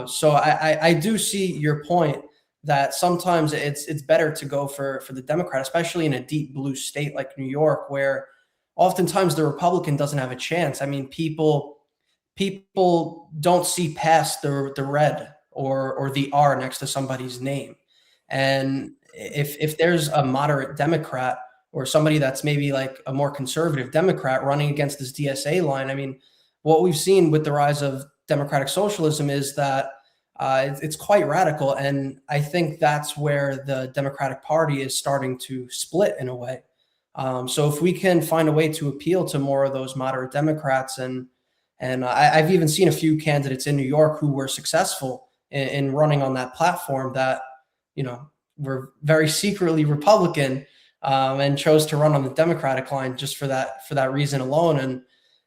So I do see your point that sometimes it's better to go for the Democrat, especially in a deep blue state like New York, where oftentimes the Republican doesn't have a chance. I mean, people don't see past the red or the R next to somebody's name. And if there's a moderate Democrat or somebody that's maybe like a more conservative Democrat running against this DSA line, I mean, what we've seen with the rise of democratic socialism is that it's quite radical. And I think that's where the Democratic Party is starting to split in a way. So if we can find a way to appeal to more of those moderate Democrats, and I've even seen a few candidates in New York who were successful in running on that platform that, were very secretly Republican and chose to run on the Democratic line just for that reason alone.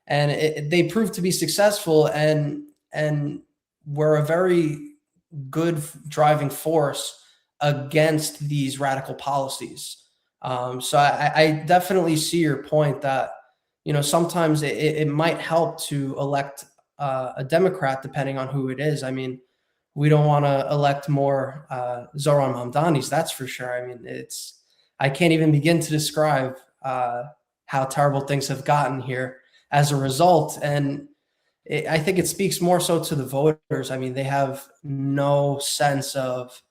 And they proved to be successful and were a very good driving force against these radical policies. So I definitely see your point that, sometimes it might help to elect a Democrat depending on who it is. I mean, we don't want to elect more Zoran Mamdanis, that's for sure. I mean, I can't even begin to describe how terrible things have gotten here as a result. And I think it speaks more so to the voters. I mean, they have no sense of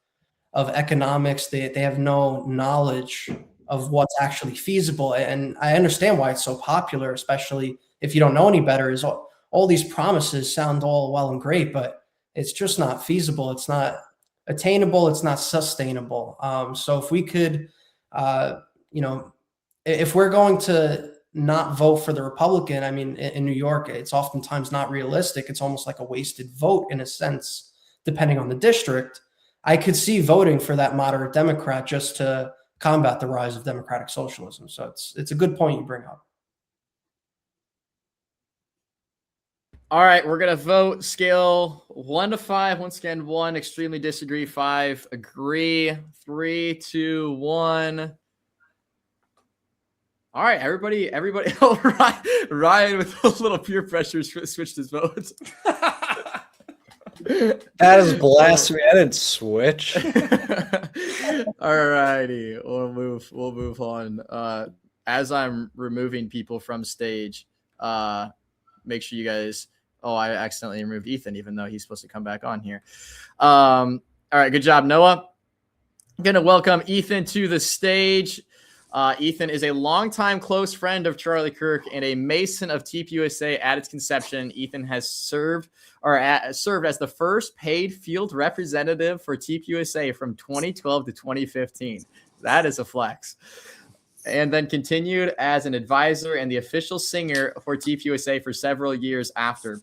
economics. They have no knowledge of what's actually feasible. And I understand why it's so popular, especially if you don't know any better, is all these promises sound all well and great, but it's just not feasible. It's not attainable. It's not sustainable. So if we could, if we're going to not vote for the Republican, I mean, in New York, it's oftentimes not realistic. It's almost like a wasted vote in a sense, depending on the district. I could see voting for that moderate Democrat just to combat the rise of democratic socialism. So it's a good point you bring up. All right, we're going to vote scale 1 to 5. Once again, 1, extremely disagree, 5, agree, 3, 2, 1. All right, everybody. Oh, Ryan with a little peer pressure switched his vote. That is blasphemy. I didn't switch. All righty, we'll move on. As I'm removing people from stage, make sure you guys. Oh, I accidentally removed Ethan, even though he's supposed to come back on here. All right, good job, Noah. I'm gonna welcome Ethan to the stage. Ethan is a longtime close friend of Charlie Kirk and a Mason of TPUSA at its conception. Ethan has served as the first paid field representative for TPUSA from 2012 to 2015. That is a flex. And then continued as an advisor and the official singer for TPUSA for several years after.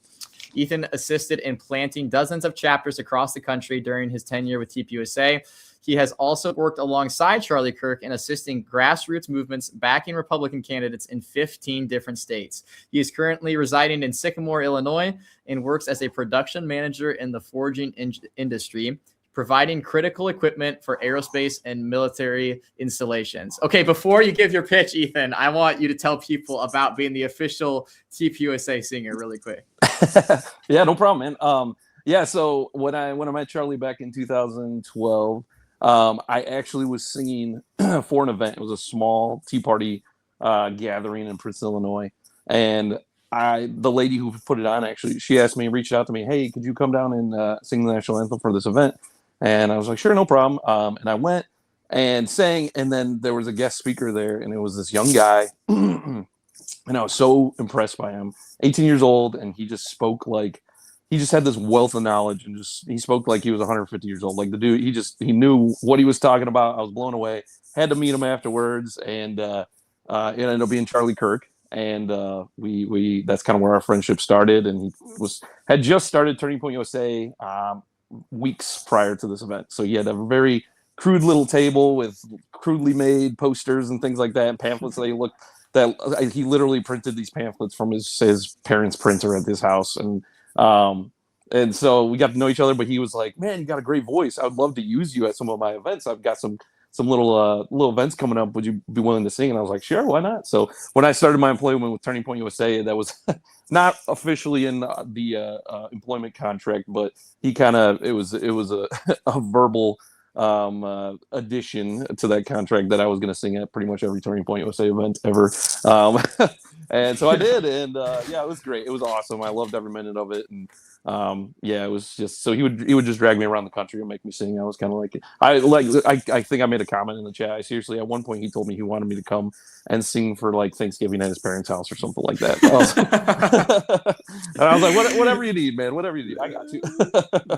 Ethan assisted in planting dozens of chapters across the country during his tenure with TPUSA. He has also worked alongside Charlie Kirk in assisting grassroots movements backing Republican candidates in 15 different states. He is currently residing in Sycamore, Illinois, and works as a production manager in the forging industry. providing critical equipment for aerospace and military installations. Okay, before you give your pitch, Ethan, I want you to tell people about being the official TPUSA singer really quick. Yeah, no problem, man. Yeah, so when I met Charlie back in 2012, I actually was singing for an event. It was a small Tea Party gathering in Princeton, Illinois, and the lady who put it on, actually, she asked me, reached out to me, hey, could you come down and sing the national anthem for this event? And I was like, sure, no problem. And I went and sang, and then there was a guest speaker there, and it was this young guy, and I was so impressed by him. 18 years old, and he just spoke like, he just had this wealth of knowledge, and he spoke like he was 150 years old. Like the dude, he knew what he was talking about. I was blown away. Had to meet him afterwards, and it ended up being Charlie Kirk. And we that's kind of where our friendship started. And he had just started Turning Point USA weeks prior to this event. So he had a very crude little table with crudely made posters and things like that, and pamphlets that he literally printed these pamphlets from his parents' printer at this house. And so we got to know each other, but he was like, man, you got a great voice. I would love to use you at some of my events. I've got some little events coming up. Would you be willing to sing? And I was like, sure, why not? So when I started my employment with Turning Point USA, that was not officially in the employment contract, but it was a verbal addition to that contract that I was going to sing at pretty much every Turning Point USA event ever. And so I did, and yeah, it was great. It was awesome. I loved every minute of it. And yeah, it was just, so he would just drag me around the country and make me sing. I was kind of like, I think I made a comment in the chat. Seriously, at one point he told me he wanted me to come and sing for like Thanksgiving at his parents' house or something like that. And I was like, whatever you need, man, whatever you need, I got you.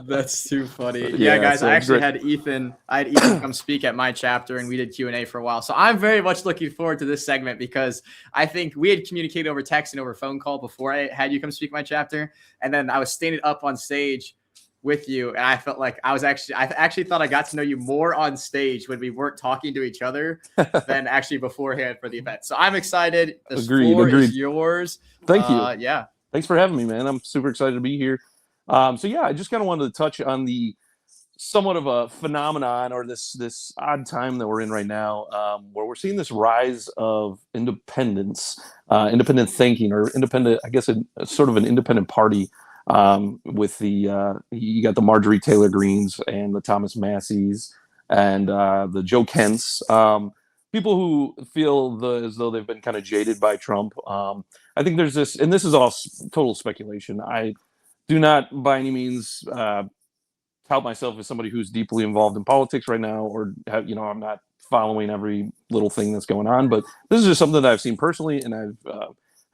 That's too funny. Yeah, guys, so I actually had Ethan come speak at my chapter, and we did Q&A for a while. So I'm very much looking forward to this segment, because I think we had communicated over text and over phone call before I had you come speak my chapter. And then I was standing up on stage with you, and I felt like I actually thought I got to know you more on stage when we weren't talking to each other than actually beforehand for the event. So I'm excited. The floor is yours. Thank you. Yeah. Thanks for having me, man. I'm super excited to be here. So yeah, I just kind of wanted to touch on the somewhat of a phenomenon, or this odd time that we're in right now, where we're seeing this rise of independence, independent thinking, or independent, I guess, sort of an independent party, with you got the Marjorie Taylor Greens and the Thomas Masseys and the Joe Kents, people who feel as though they've been kind of jaded by Trump. I think there's this, and this is all total speculation. I do not by any means tout myself as somebody who's deeply involved in politics right now, or I'm not following every little thing that's going on, but this is just something that I've seen personally, and I've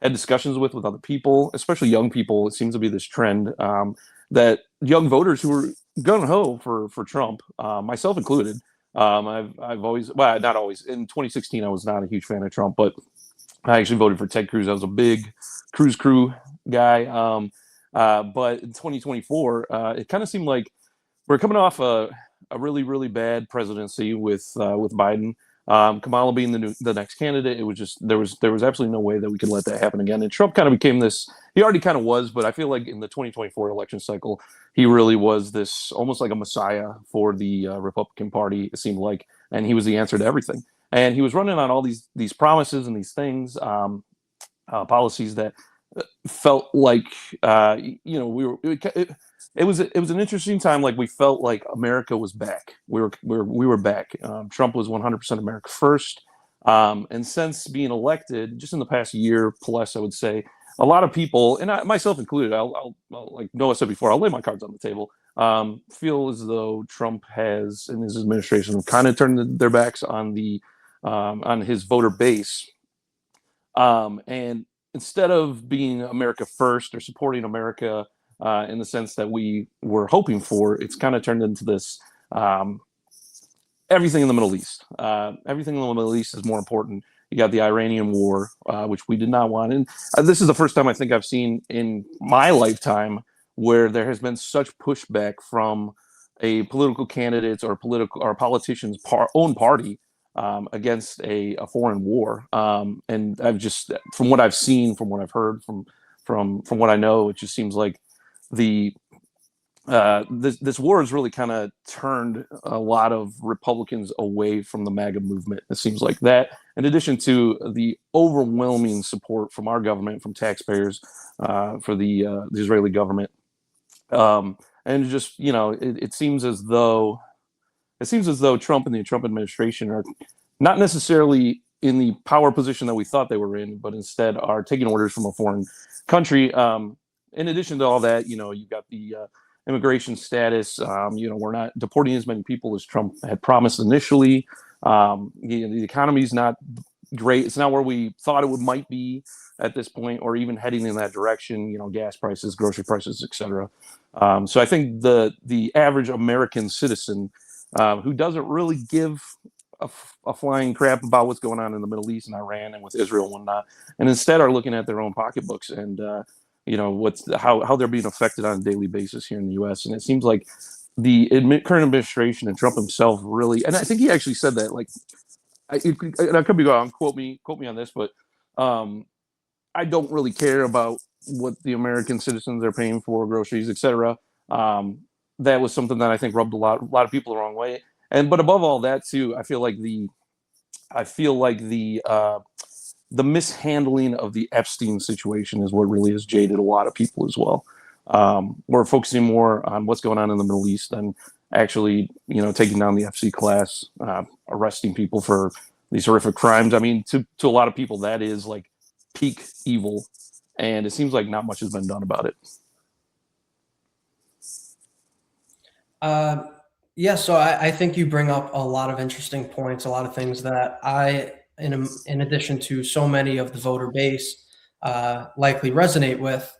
had discussions with other people, especially young people. It seems to be this trend that young voters who are gung-ho for Trump, myself included, I've always, well, not always, in 2016 I was not a huge fan of Trump, but I actually voted for Ted Cruz. I was a big Cruz crew guy, but in 2024 it kind of seemed like we're coming off a really, really bad presidency with Biden. Kamala being the next candidate, it was just there was absolutely no way that we could let that happen again. And Trump kind of became this. He already kind of was, but I feel like in the 2024 election cycle, he really was this almost like a messiah for the Republican Party. It seemed like, and he was the answer to everything. And he was running on all these promises and these things, policies that felt like we were. It was an interesting time. Like, we felt like America was back. We were back. Trump was 100% America first. And since being elected, just in the past year plus, I would say a lot of people, and myself included, I'll like Noah said before, I'll lay my cards on the table. Feel as though Trump has, and his administration, kind of turned their backs on on his voter base. And instead of being America first or supporting America in the sense that we were hoping for, it's kind of turned into this everything in the Middle East. Everything in the Middle East is more important. You got the Iranian war, which we did not want. And this is the first time I think I've seen in my lifetime where there has been such pushback from a political candidate's or politician's own party against a foreign war. And I've just, from what I've seen, from what I've heard, from what I know, it just seems like the this war has really kind of turned a lot of Republicans away from the MAGA movement. It seems like that, in addition to the overwhelming support from our government, from taxpayers, for the Israeli government, and just it seems as though Trump and the Trump administration are not necessarily in the power position that we thought they were in, but instead are taking orders from a foreign country. In addition to all that, you've got the immigration status. We're not deporting as many people as Trump had promised initially. The economy's not great. It's not where we thought it might be at this point, or even heading in that direction. Gas prices, grocery prices, etc. So I think the average American citizen who doesn't really give a flying crap about what's going on in the Middle East and Iran and with Israel and whatnot, and instead are looking at their own pocketbooks and how they're being affected on a daily basis here in the U.S. And it seems like the current administration and Trump himself really, and I think he actually said that, like, and I could be wrong, quote me on this, but I don't really care about what the American citizens are paying for groceries, etc. That was something that I think rubbed a lot of people the wrong way. But above all that too, I feel like the mishandling of the Epstein situation is what really has jaded a lot of people as well. We're focusing more on what's going on in the Middle East than actually, taking down the FC class, arresting people for these horrific crimes. I mean, to a lot of people, that is like peak evil, and it seems like not much has been done about it. Yeah, so I think you bring up a lot of interesting points, a lot of things that in addition to so many of the voter base, likely resonate with.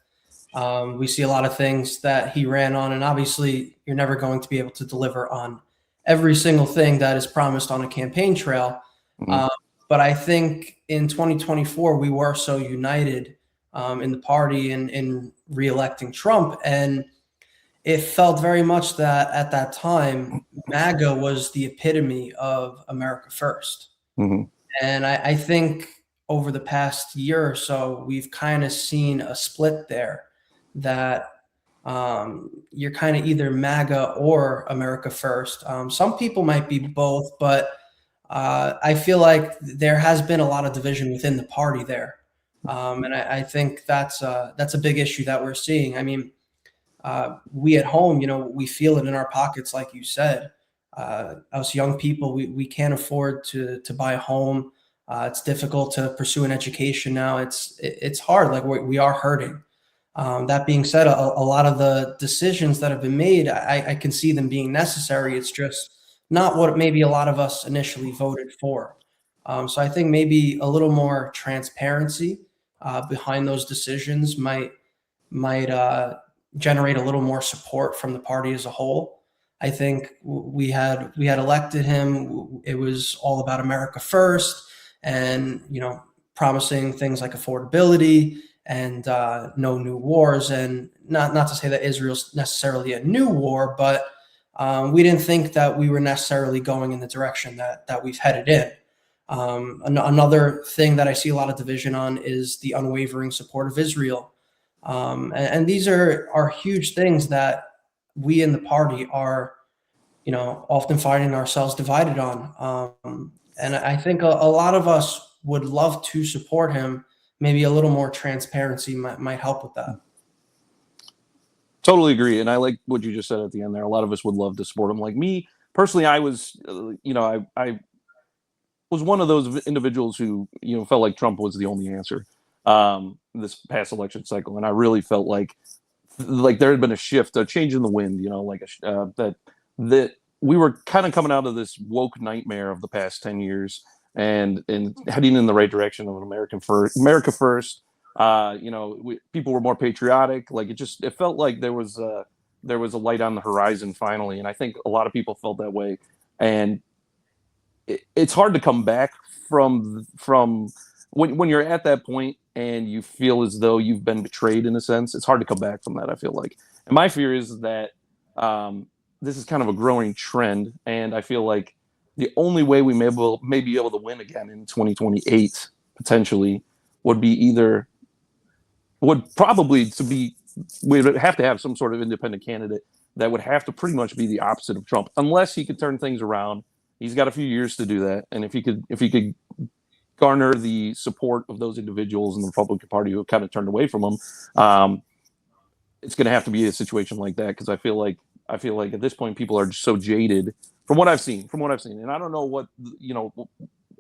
We see a lot of things that he ran on, and obviously you're never going to be able to deliver on every single thing that is promised on a campaign trail. Mm-hmm. But I think in 2024, we were so united in the party and in reelecting Trump. And it felt very much that at that time, MAGA was the epitome of America First. Mm-hmm. And I think over the past year or so, we've kind of seen a split there, that you're kind of either MAGA or America First. Some people might be both, but I feel like there has been a lot of division within the party there. And I think that's a big issue that we're seeing. I mean, we at home, we feel it in our pockets, like you said. Us young people, we can't afford to buy a home. It's difficult to pursue an education now. It's hard. Like we are hurting. That being said, a lot of the decisions that have been made, I can see them being necessary. It's just not what maybe a lot of us initially voted for. So I think maybe a little more transparency behind those decisions might generate a little more support from the party as a whole. I think we had elected him. It was all about America First, and promising things like affordability and no new wars. And not to say that Israel's necessarily a new war, but we didn't think that we were necessarily going in the direction that we've headed in. Another thing that I see a lot of division on is the unwavering support of Israel. And these are huge things that we in the party are, often finding ourselves divided on. And I think a lot of us would love to support him. Maybe a little more transparency might help with that. Totally agree. And I like what you just said at the end there. A lot of us would love to support him. Like me personally, I was, I was one of those individuals who, felt like Trump was the only answer this past election cycle. And I really felt like there had been a shift, a change in the wind, that we were kind of coming out of this woke nightmare of the past 10 years and heading in the right direction of America First. People were more patriotic. Like it felt like there was a light on the horizon finally. And I think a lot of people felt that way. And it's hard to come back from when you're at that point and you feel as though you've been betrayed in a sense. It's hard to come back from that, I feel like. And my fear is that this is kind of a growing trend. And I feel like the only way we may be able to win again in 2028 potentially would have to have some sort of independent candidate that would have to pretty much be the opposite of Trump, unless he could turn things around. He's got a few years to do that, and if he could garner the support of those individuals in the Republican Party who have kind of turned away from him, it's going to have to be a situation like that, because I feel like at this point people are just so jaded from what I've seen, and I don't know what,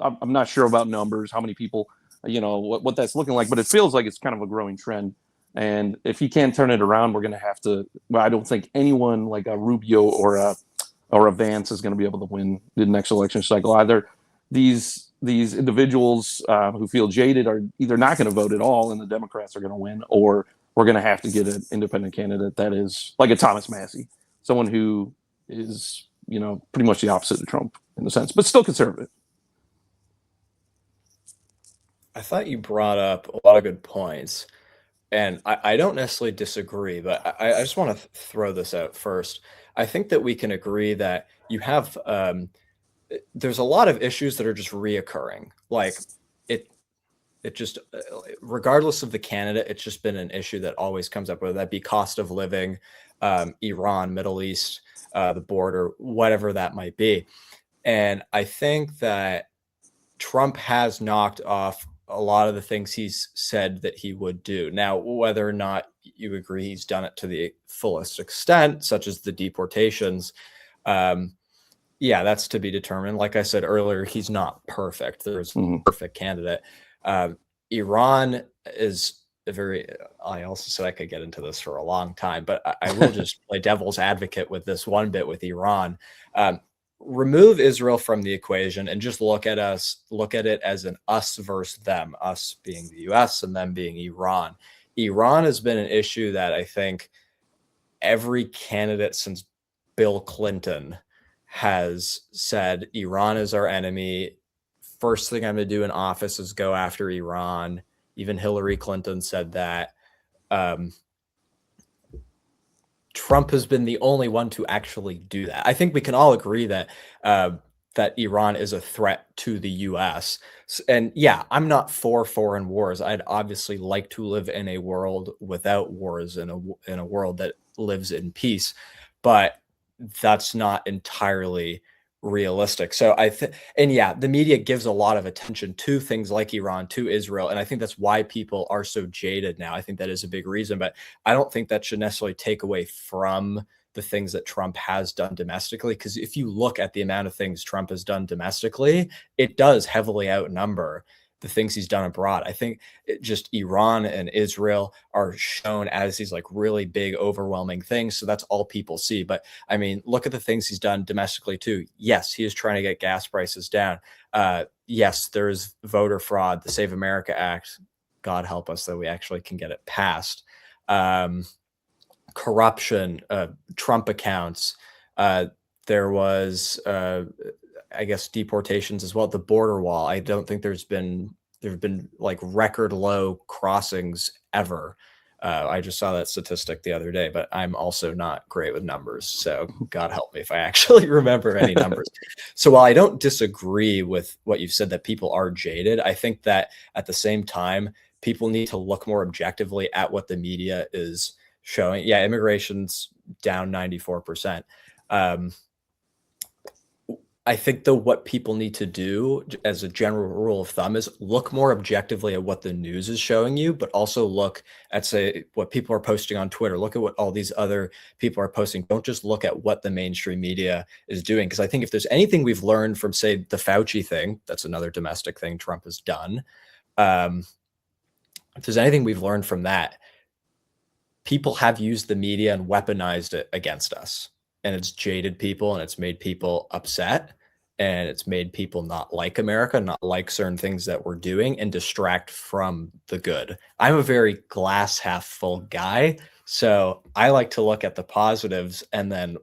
I'm not sure about numbers, how many people, what that's looking like, but it feels like it's kind of a growing trend. And if he can't turn it around, we're going to have to. Well, I don't think anyone like a Rubio or a Vance is going to be able to win the next election cycle either. These individuals who feel jaded are either not going to vote at all, and the Democrats are going to win, or we're going to have to get an independent candidate that is like a Thomas Massey, someone who is pretty much the opposite of Trump in a sense, but still conservative. I thought you brought up a lot of good points, and I don't necessarily disagree, but I just want to throw this out first. I think that we can agree that you have there's a lot of issues that are just reoccurring. Like it just, regardless of the candidate, it's just been an issue that always comes up, whether that be cost of living, Iran, Middle East, the border, whatever that might be. And I think that Trump has knocked off a lot of the things he's said that he would do. Now, whether or not you agree he's done it to the fullest extent, such as the deportations, yeah, that's to be determined. Like I said earlier, he's not perfect. There's a perfect candidate. Iran is a very, I also said I could get into this for a long time, but I will just play devil's advocate with this one bit with Iran. Remove Israel from the equation and just look at it as an us versus them, us being the US and them being Iran. Iran has been an issue that I think every candidate since Bill Clinton has said, Iran is our enemy. First thing I'm going to do in office is go after Iran. Even Hillary Clinton said that. Trump has been the only one to actually do that. I think we can all agree that that Iran is a threat to the U.S. And yeah, I'm not for foreign wars. I'd obviously like to live in a world without wars, in a world that lives in peace, but that's not entirely realistic. So and yeah, the media gives a lot of attention to things like Iran, to Israel, and I think that's why people are so jaded now. I think that is a big reason, but I don't think that should necessarily take away from the things that Trump has done domestically, because if you look at the amount of things Trump has done domestically, it does heavily outnumber the things he's done abroad. I think just Iran and Israel are shown as these like really big, overwhelming things. So that's all people see. But I mean, look at the things he's done domestically too. Yes, he is trying to get gas prices down. Yes, there's voter fraud, the Save America Act. God help us that we actually can get it passed. Corruption, Trump accounts. There was, I guess, deportations as well. The border wall. I don't think there have been like record low crossings ever. I just saw that statistic the other day, but I'm also not great with numbers. So God help me if I actually remember any numbers. So while I don't disagree with what you've said that people are jaded, I think that at the same time, people need to look more objectively at what the media is showing. Yeah, immigration's down 94%. I think, though, what people need to do as a general rule of thumb is look more objectively at what the news is showing you, but also look at, say, what people are posting on Twitter. Look at what all these other people are posting. Don't just look at what the mainstream media is doing. Because I think if there's anything we've learned from, say, the Fauci thing, that's another domestic thing Trump has done. If there's anything we've learned from that, people have used the media and weaponized it against us. And it's jaded people, and it's made people upset, and it's made people not like America, not like certain things that we're doing, and distract from the good. I'm a very glass half full guy, so I like to look at the positives and then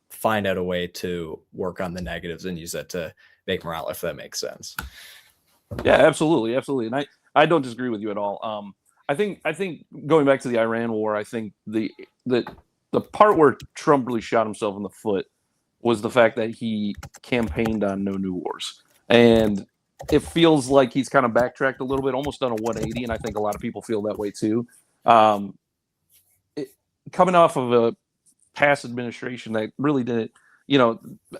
find out a way to work on the negatives and use that to make morale, if that makes sense. Yeah, absolutely. And I don't disagree with you at all. I think going back to the Iran war, I think the part where Trump really shot himself in the foot was the fact that he campaigned on no new wars. And it feels like he's kind of backtracked a little bit, almost done a 180, and I think a lot of people feel that way too. Coming off of past administration that really didn't,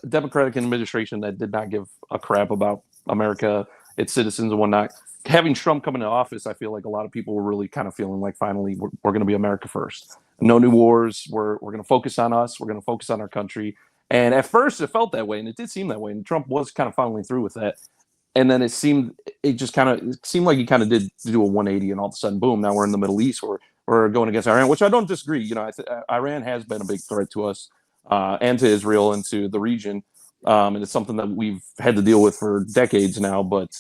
Democratic administration that did not give a crap about America, its citizens and whatnot. Having Trump come into office, I feel like a lot of people were really kind of feeling like finally we're going to be America first. No new wars. We're going to focus on us. We're going to focus on our country. And at first it felt that way, and it did seem that way. And Trump was kind of following through with that. And then it seemed like he kind of did do a 180, and all of a sudden, boom! Now we're in the Middle East, we're going against Iran, which I don't disagree. Iran has been a big threat to us and to Israel and to the region, and it's something that we've had to deal with for decades now. But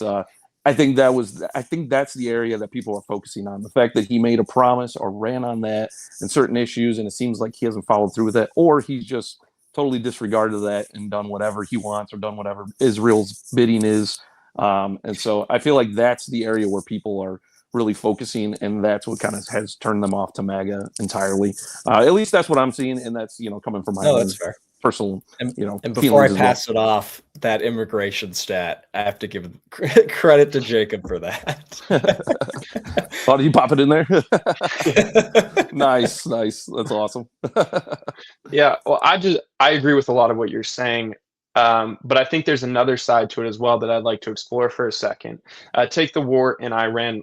I think that's the area that people are focusing on. The fact that he made a promise or ran on that in certain issues, and it seems like he hasn't followed through with that, or he's just totally disregarded that and done whatever he wants or done whatever Israel's bidding is. And so I feel like that's the area where people are really focusing, and that's what kind of has turned them off to MAGA entirely. At least that's what I'm seeing, and that's coming from my own that's fair. Personal, and before I pass it off, that immigration stat, I have to give credit to Jacob for that. Oh, did you pop it in there? Nice. That's awesome. Yeah, well, I agree with a lot of what you're saying. But I think there's another side to it as well that I'd like to explore for a second. Take the war in Iran.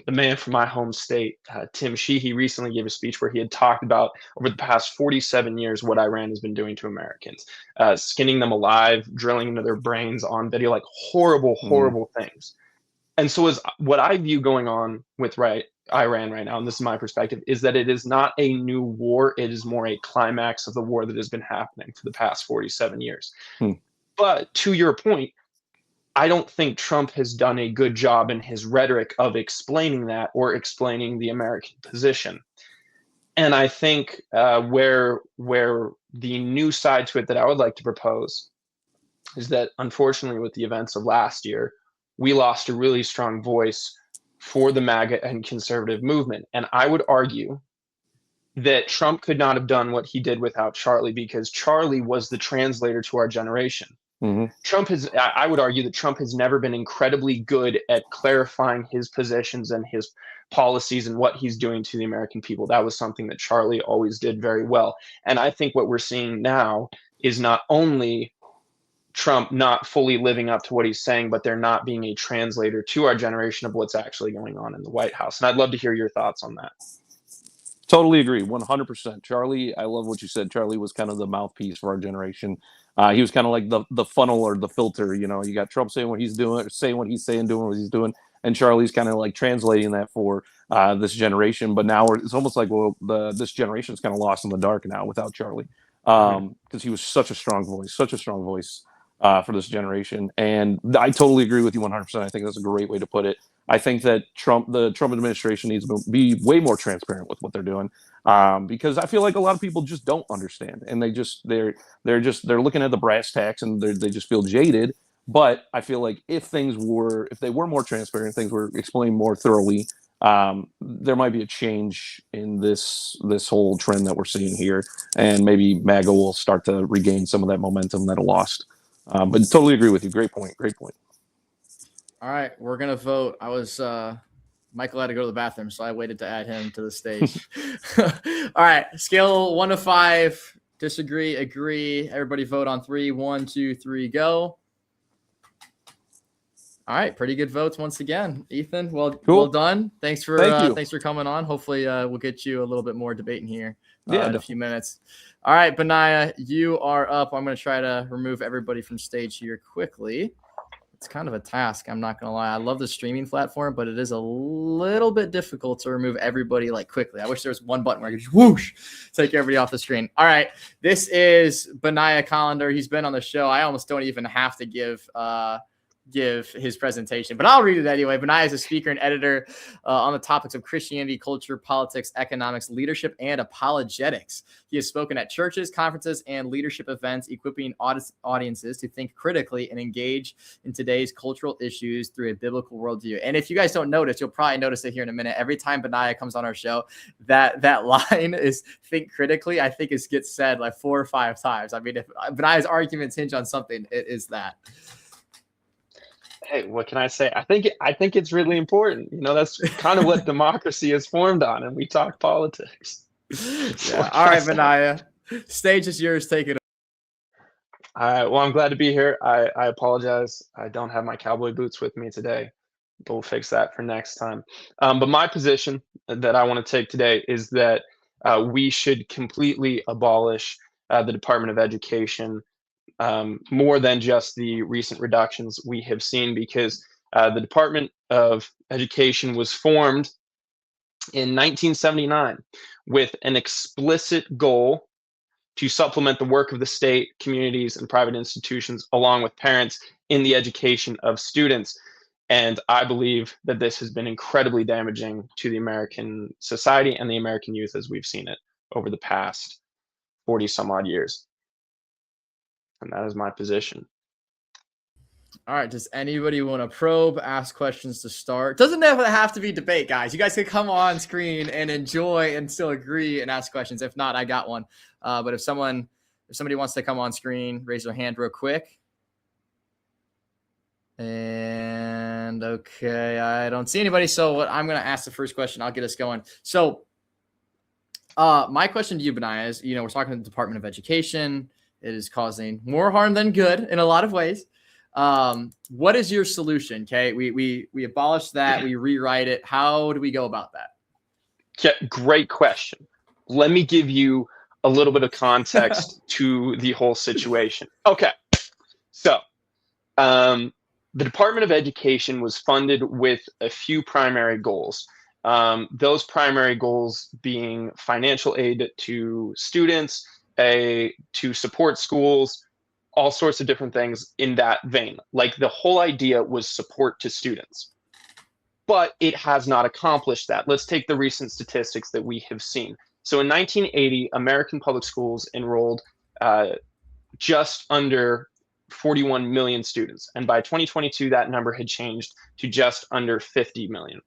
The man from my home state, Tim Sheehy, recently gave a speech where he had talked about over the past 47 years what Iran has been doing to Americans, skinning them alive, drilling into their brains on video, like horrible things. And so is what I view going on with Iran right now, and this is my perspective, is that it is not a new war. It is more a climax of the war that has been happening for the past 47 years. But to your point, I don't think Trump has done a good job in his rhetoric of explaining that or explaining the American position. And I think where the new side to it that I would like to propose is that, unfortunately, with the events of last year, we lost a really strong voice for the MAGA and conservative movement. And I would argue that Trump could not have done what he did without Charlie, because Charlie was the translator to our generation. I would argue that Trump has never been incredibly good at clarifying his positions and his policies and what he's doing to the American people. That was something that Charlie always did very well. And I think what we're seeing now is not only Trump not fully living up to what he's saying, but there not being a translator to our generation of what's actually going on in the White House. And I'd love to hear your thoughts on that. Totally agree, 100%. Charlie, I love what you said. Charlie was kind of the mouthpiece for our generation. He was kind of like the funnel or the filter. You got Trump saying what he's doing, saying what he's saying, doing what he's doing, and Charlie's kind of like translating that for this generation. But now it's almost like, this generation's kind of lost in the dark now without Charlie, because he was such a strong voice for this generation. And I totally agree with you 100%. I think that's a great way to put it. I think that the Trump administration needs to be way more transparent with what they're doing, because I feel like a lot of people just don't understand, and they're looking at the brass tacks and they just feel jaded. But I feel like if they were more transparent, things were explained more thoroughly, there might be a change in this whole trend that we're seeing here, and maybe MAGA will start to regain some of that momentum that it lost. But totally agree with you. Great point. All right, we're gonna vote. Michael had to go to the bathroom, so I waited to add him to the stage. All right, scale 1 to 5. Disagree, agree. Everybody vote on 3. 1, 2, 3, go. All right, pretty good votes once again, Ethan. Well done. Thanks for coming on. Hopefully, we'll get you a little bit more debating here in a few minutes. All right, Benaiah, you are up. I'm going to try to remove everybody from stage here quickly. It's kind of a task, I'm not going to lie. I love the streaming platform, but it is a little bit difficult to remove everybody like quickly. I wish there was one button where I could just whoosh, take everybody off the screen. All right, this is Benaiah Collender. He's been on the show. I almost don't even have to give his presentation, but I'll read it anyway. Benaiah is a speaker and editor on the topics of Christianity, culture, politics, economics, leadership, and apologetics. He has spoken at churches, conferences, and leadership events, equipping audiences to think critically and engage in today's cultural issues through a biblical worldview. And if you guys don't notice, you'll probably notice it here in a minute. Every time Benaiah comes on our show, that line is think critically. I think it gets said like 4 or 5 times. I mean, if Benaiah's arguments hinge on something, it is that. Hey, what can I say? I think it's really important. That's kind of what democracy is formed on, and we talk politics. Yeah. All right, Benaiah. Stage is yours. Take it. All right. Well, I'm glad to be here. I apologize. I don't have my cowboy boots with me today, but we'll fix that for next time. But my position that I want to take today is that we should completely abolish the Department of Education, more than just the recent reductions we have seen, because the Department of Education was formed in 1979 with an explicit goal to supplement the work of the state, communities, and private institutions, along with parents, in the education of students. And I believe that this has been incredibly damaging to the American society and the American youth as we've seen it over the past 40 some odd years. And that is my position. All right. Does anybody want to probe, ask questions to start? Doesn't have to be debate, guys. You guys can come on screen and enjoy and still agree and ask questions. If not, I got one. But if somebody wants to come on screen, raise their hand real quick. And okay, I don't see anybody. So I'm going to ask the first question. I'll get us going. So my question to you, Benaiah, is, we're talking to the Department of Education. It is causing more harm than good in a lot of ways. What is your solution? Okay. We abolish that. We rewrite it. How do we go about that? Yeah, great question. Let me give you a little bit of context to the whole situation. Okay. So, the Department of Education was funded with a few primary goals. Those primary goals being financial aid to students, to support schools, all sorts of different things in that vein. Like, the whole idea was support to students. But it has not accomplished that. Let's take the recent statistics that we have seen. So in 1980, American public schools enrolled just under 41 million students. And by 2022, that number had changed to just under 50 million.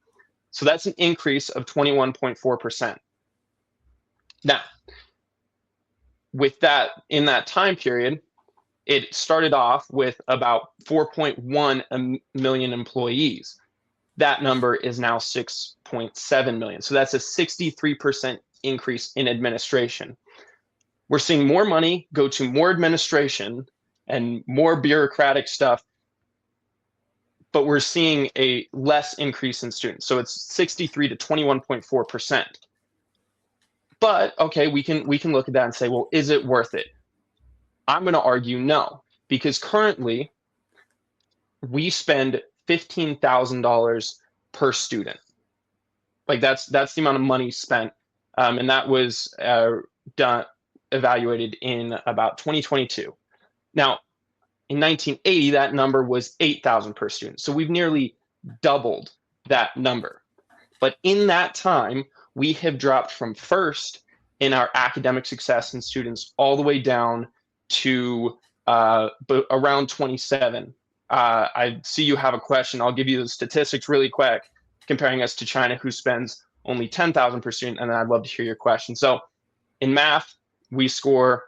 So that's an increase of 21.4%. Now, with that, in that time period, it started off with about 4.1 million employees. That number is now 6.7 million. So that's a 63% increase in administration. We're seeing more money go to more administration and more bureaucratic stuff, but we're seeing a less increase in students. So it's 63 to 21.4%. But okay, we can look at that and say, well, is it worth it? I'm going to argue no, because currently we spend $15,000 per student. Like, that's the amount of money spent, and that was evaluated in about 2022. Now, in 1980, that number was $8,000 per student. So we've nearly doubled that number. But in that time, we have dropped from first in our academic success in students all the way down to around 27. I see you have a question. I'll give you the statistics really quick, comparing us to China, who spends only $10,000 per student, and then I'd love to hear your question. So in math, we score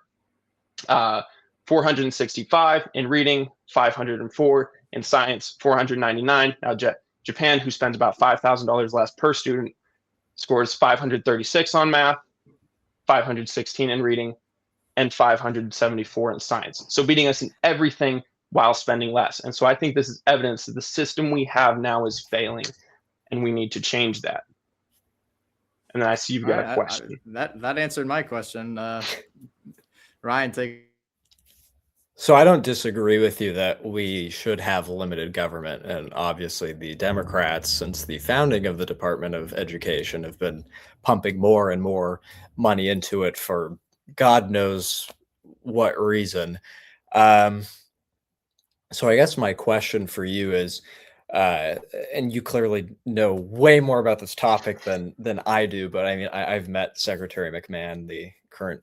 465, in reading 504, in science 499. Now Japan, who spends about $5,000 less per student, scores 536 on math, 516 in reading, and 574 in science. So beating us in everything while spending less. And so I think this is evidence that the system we have now is failing, and we need to change that. And then I see you've got a question. That answered my question. Ryan, take. So I don't disagree with you that we should have limited government. And obviously the Democrats, since the founding of the Department of Education, have been pumping more and more money into it for God knows what reason. So I guess my question for you is, and you clearly know way more about this topic than I do, but I mean, I've met Secretary McMahon, the current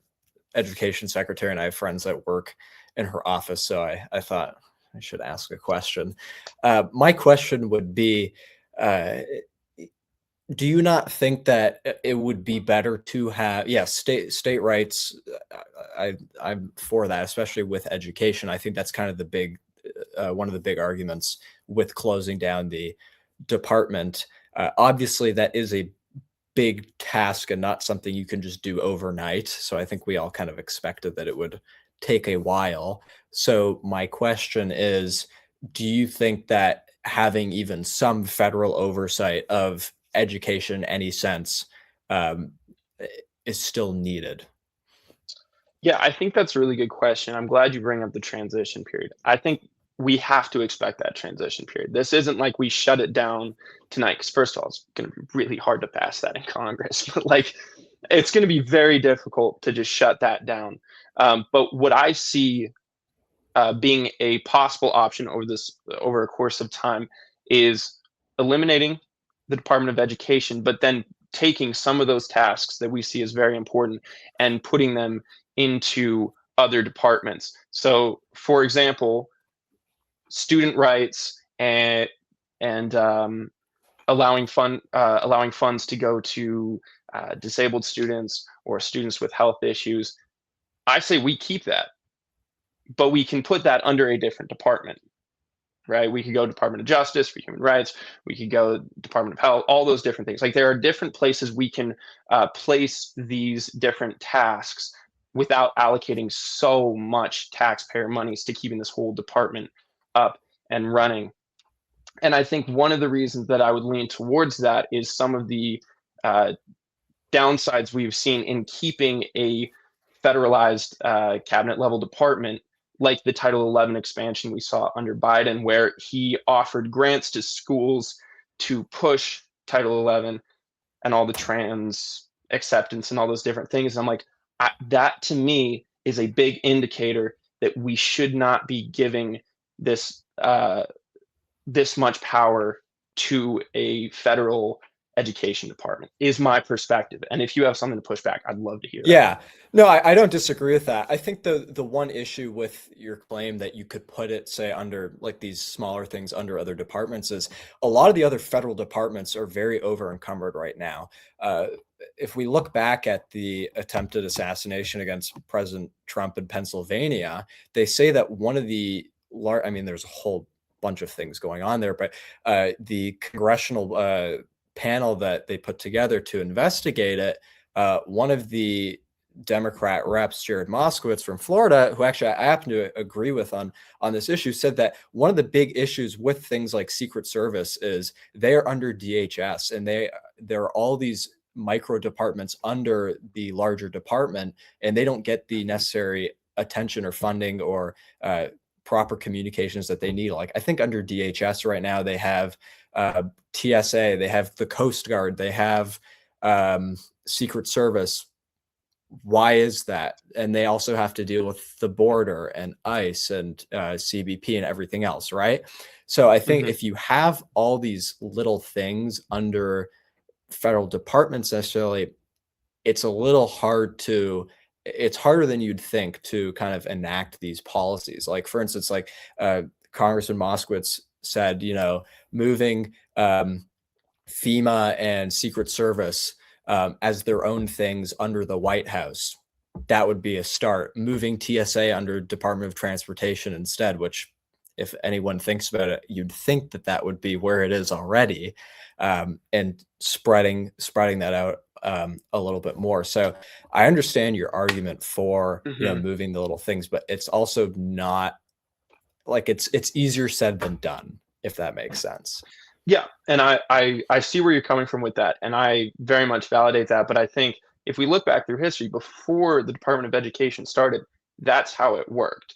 education secretary, and I have friends that work in her office. So I thought I should ask a question. My question would be, do you not think that it would be better to have, state rights? I'm for that, especially with education. I think that's kind of the big, one of the big arguments with closing down the department. Obviously, that is a big task and not something you can just do overnight. So I think we all kind of expected that it would take a while. So my question is, do you think that having even some federal oversight of education in any sense is still needed? Yeah, I think that's a really good question. I'm glad you bring up the transition period. I think we have to expect that transition period. This isn't like we shut it down tonight, because first of all, it's going to be really hard to pass that in Congress. But like, it's going to be very difficult to just shut that down. But what I see being a possible option over a course of time is eliminating the Department of Education, but then taking some of those tasks that we see as very important and putting them into other departments. So, for example, student rights and allowing funds to go to disabled students or students with health issues. I say we keep that, but we can put that under a different department, right? We could go Department of Justice for human rights. We could go Department of Health, all those different things. Like, there are different places we can place these different tasks without allocating so much taxpayer monies to keeping this whole department up and running. And I think one of the reasons that I would lean towards that is some of the downsides we've seen in keeping a federalized cabinet level department, like the Title 11 expansion we saw under Biden, where he offered grants to schools to push Title 11 and all the trans acceptance and all those different things. And I'm like, that to me is a big indicator that we should not be giving this this much power to a federal education department, is my perspective. And if you have something to push back, I'd love to hear that. Yeah, no, I don't disagree with that. I think the one issue with your claim that you could put it, say, under like these smaller things under other departments is a lot of the other federal departments are very over encumbered right now. If we look back at the attempted assassination against President Trump in Pennsylvania, they say that one of the I mean, there's a whole bunch of things going on there, but the congressional panel that they put together to investigate it, one of the Democrat reps, Jared Moskowitz from Florida, who actually I happen to agree with on this issue, said that one of the big issues with things like Secret Service is they are under DHS, and there are all these micro departments under the larger department, and they don't get the necessary attention or funding or proper communications that they need. Like, I think under DHS right now, they have TSA, they have the Coast Guard, they have Secret Service. Why is that? And they also have to deal with the border and ICE and CBP and everything else, right? So I think if you have all these little things under federal departments necessarily, it's a little hard to, it's harder than you'd think to kind of enact these policies. Like, for instance, like Congressman Moskowitz said, you know, moving FEMA and Secret Service as their own things under the White House, that would be a start. Moving TSA under Department of Transportation instead, which, if anyone thinks about it, you'd think that that would be where it is already, and spreading that out a little bit more. So I understand your argument for you know, moving the little things, but it's also not like it's easier said than done, if that makes sense. Yeah, and I see where you're coming from with that, and I very much validate that. But I think if we look back through history, before the Department of Education started, that's how it worked.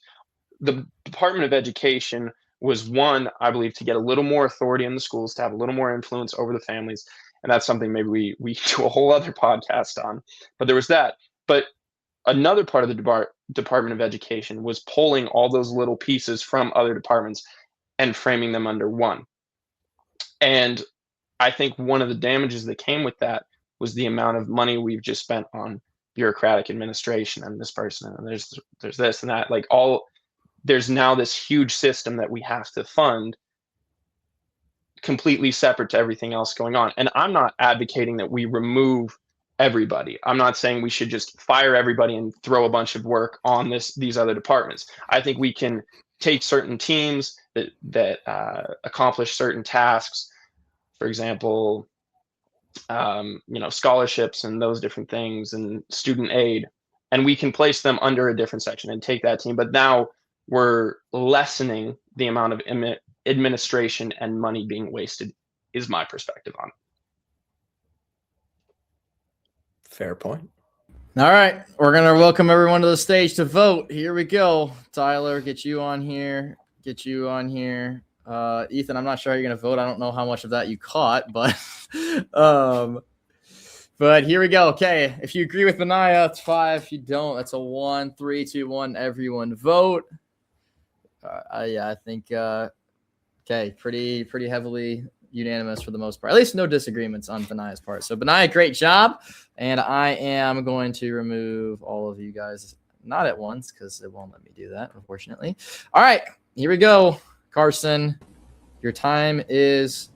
The Department of Education was one, I believe, to get a little more authority in the schools, to have a little more influence over the families. And that's something maybe we do a whole other podcast on. But there was that. But another part of the Department of Education was pulling all those little pieces from other departments and framing them under one. And I think one of the damages that came with that was the amount of money we've just spent on bureaucratic administration and this person and there's this and that. Like, there's now this huge system that we have to fund completely separate to everything else going on. And I'm not advocating that we remove everybody. I'm not saying we should just fire everybody and throw a bunch of work on these other departments. I think we can take certain teams that accomplish certain tasks. For example, scholarships and those different things and student aid, and we can place them under a different section and take that team. But now we're lessening the amount of administration and money being wasted, is my perspective on it. Fair point. All right, we're gonna welcome everyone to the stage to vote. Here we go. Tyler, get you on here. Ethan, I'm not sure how you're gonna vote. I don't know how much of that you caught, but but here we go. Okay, if you agree with Benaiah, it's 5. If you don't, that's a 1. 3, 2, 1. Everyone vote. Yeah, I think okay, pretty heavily unanimous for the most part. At least no disagreements on Benaiah's part. So Benaiah, great job. And I am going to remove all of you guys, not at once, because it won't let me do that, unfortunately. All right, here we go. Carson, your time is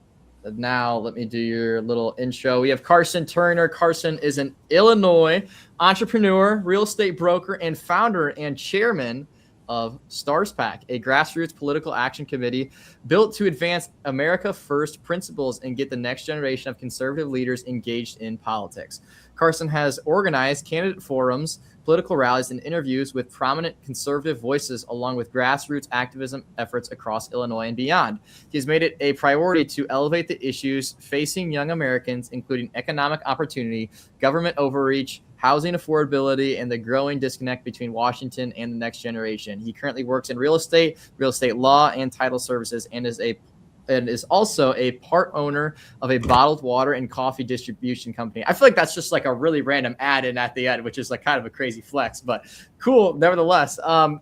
now. Let me do your little intro. We have Carson Turner. Carson is an Illinois entrepreneur, real estate broker, and founder and chairman of Stars PAC, a grassroots political action committee built to advance America First principles and get the next generation of conservative leaders engaged in politics. Carson has organized candidate forums, political rallies, and interviews with prominent conservative voices, along with grassroots activism efforts across Illinois and beyond. He has made it a priority to elevate the issues facing young Americans, including economic opportunity, government overreach, housing affordability, and the growing disconnect between Washington and the next generation. He currently works in real estate law, and title services, and is also a part owner of a bottled water and coffee distribution company. I feel like that's just like a really random add in at the end, which is like kind of a crazy flex, but cool nevertheless.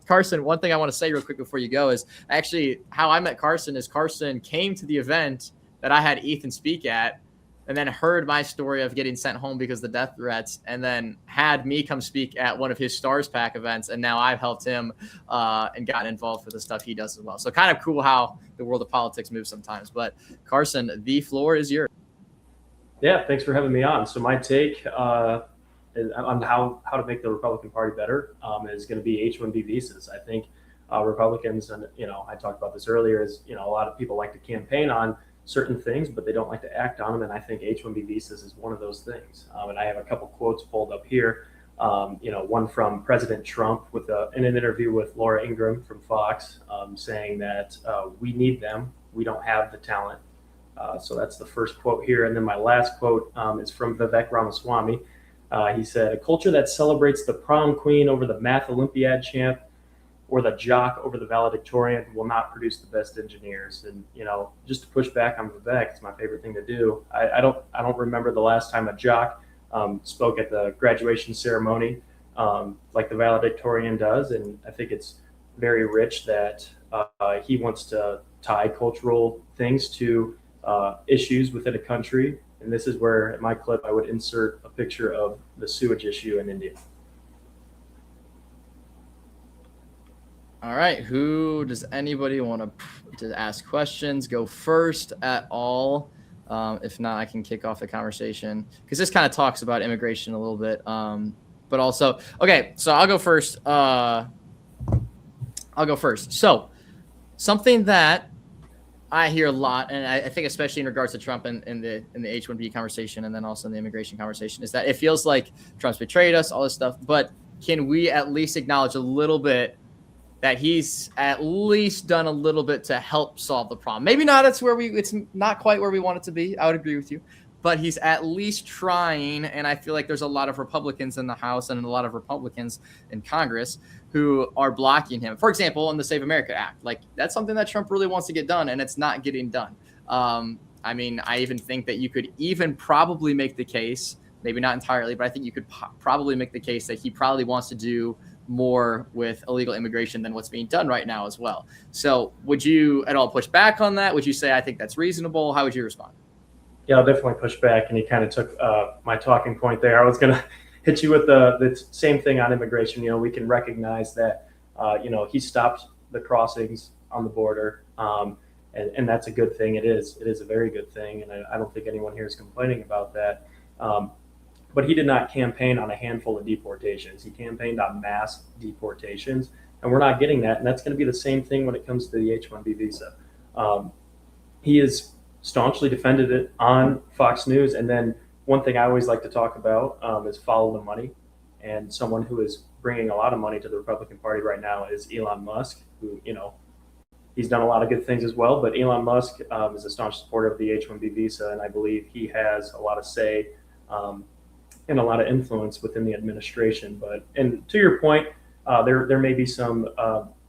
Carson, one thing I want to say real quick before you go is actually how I met Carson is Carson came to the event that I had Ethan speak at, and then heard my story of getting sent home because of the death threats, and then had me come speak at one of his Stars PAC events. And now I've helped him and gotten involved with the stuff he does as well. So kind of cool how the world of politics moves sometimes. But Carson, the floor is yours. Yeah, thanks for having me on. So my take on how to make the Republican Party better is going to be H-1B visas. I think Republicans, and I talked about this earlier, is a lot of people like to campaign on certain things, but they don't like to act on them. And I think H-1B visas is one of those things. And I have a couple quotes pulled up here. One from President Trump in an interview with Laura Ingraham from Fox, saying that we need them. We don't have the talent. So that's the first quote here. And then my last quote is from Vivek Ramaswamy. He said, "A culture that celebrates the prom queen over the math Olympiad champ or the jock over the valedictorian will not produce the best engineers." And just to push back on Vivek, it's my favorite thing to do. I don't remember the last time a jock spoke at the graduation ceremony like the valedictorian does, and I think it's very rich that he wants to tie cultural things to issues within a country. And this is where, in my clip, I would insert a picture of the sewage issue in India. All right, who does anybody want to ask questions? Go first at all. If not, I can kick off the conversation because this kind of talks about immigration a little bit. But also, okay, so I'll go first. So something that I hear a lot, and I think especially in regards to Trump and in the H-1B conversation, and then also in the immigration conversation, is that it feels like Trump's betrayed us, all this stuff. But can we at least acknowledge a little bit that he's at least done a little bit to help solve the problem? Maybe not. It's not quite where we want it to be. I would agree with you, but he's at least trying. And I feel like there's a lot of Republicans in the House and a lot of Republicans in Congress who are blocking him. For example, in the Save America Act, like that's something that Trump really wants to get done, and it's not getting done. I mean, I even think that you could even probably make the case, maybe not entirely, but I think you could probably make the case that he probably wants to do more with illegal immigration than what's being done right now as well. So would you at all push back on that? Would you say, I think that's reasonable? How would you respond? Yeah, I'll definitely push back. And you kind of took my talking point there. I was going to hit you with the same thing on immigration. We can recognize that, he stopped the crossings on the border. And that's a good thing. It is a very good thing. And I don't think anyone here is complaining about that. But he did not campaign on a handful of deportations. He campaigned on mass deportations, and we're not getting that. And that's going to be the same thing when it comes to the H-1B visa. He has staunchly defended it on Fox News, and then one thing I always like to talk about is follow the money. And someone who is bringing a lot of money to the Republican Party right now is Elon Musk, who, he's done a lot of good things as well. But Elon Musk is a staunch supporter of the H-1B visa, and I believe he has a lot of say and a lot of influence within the administration. And to your point, there may be some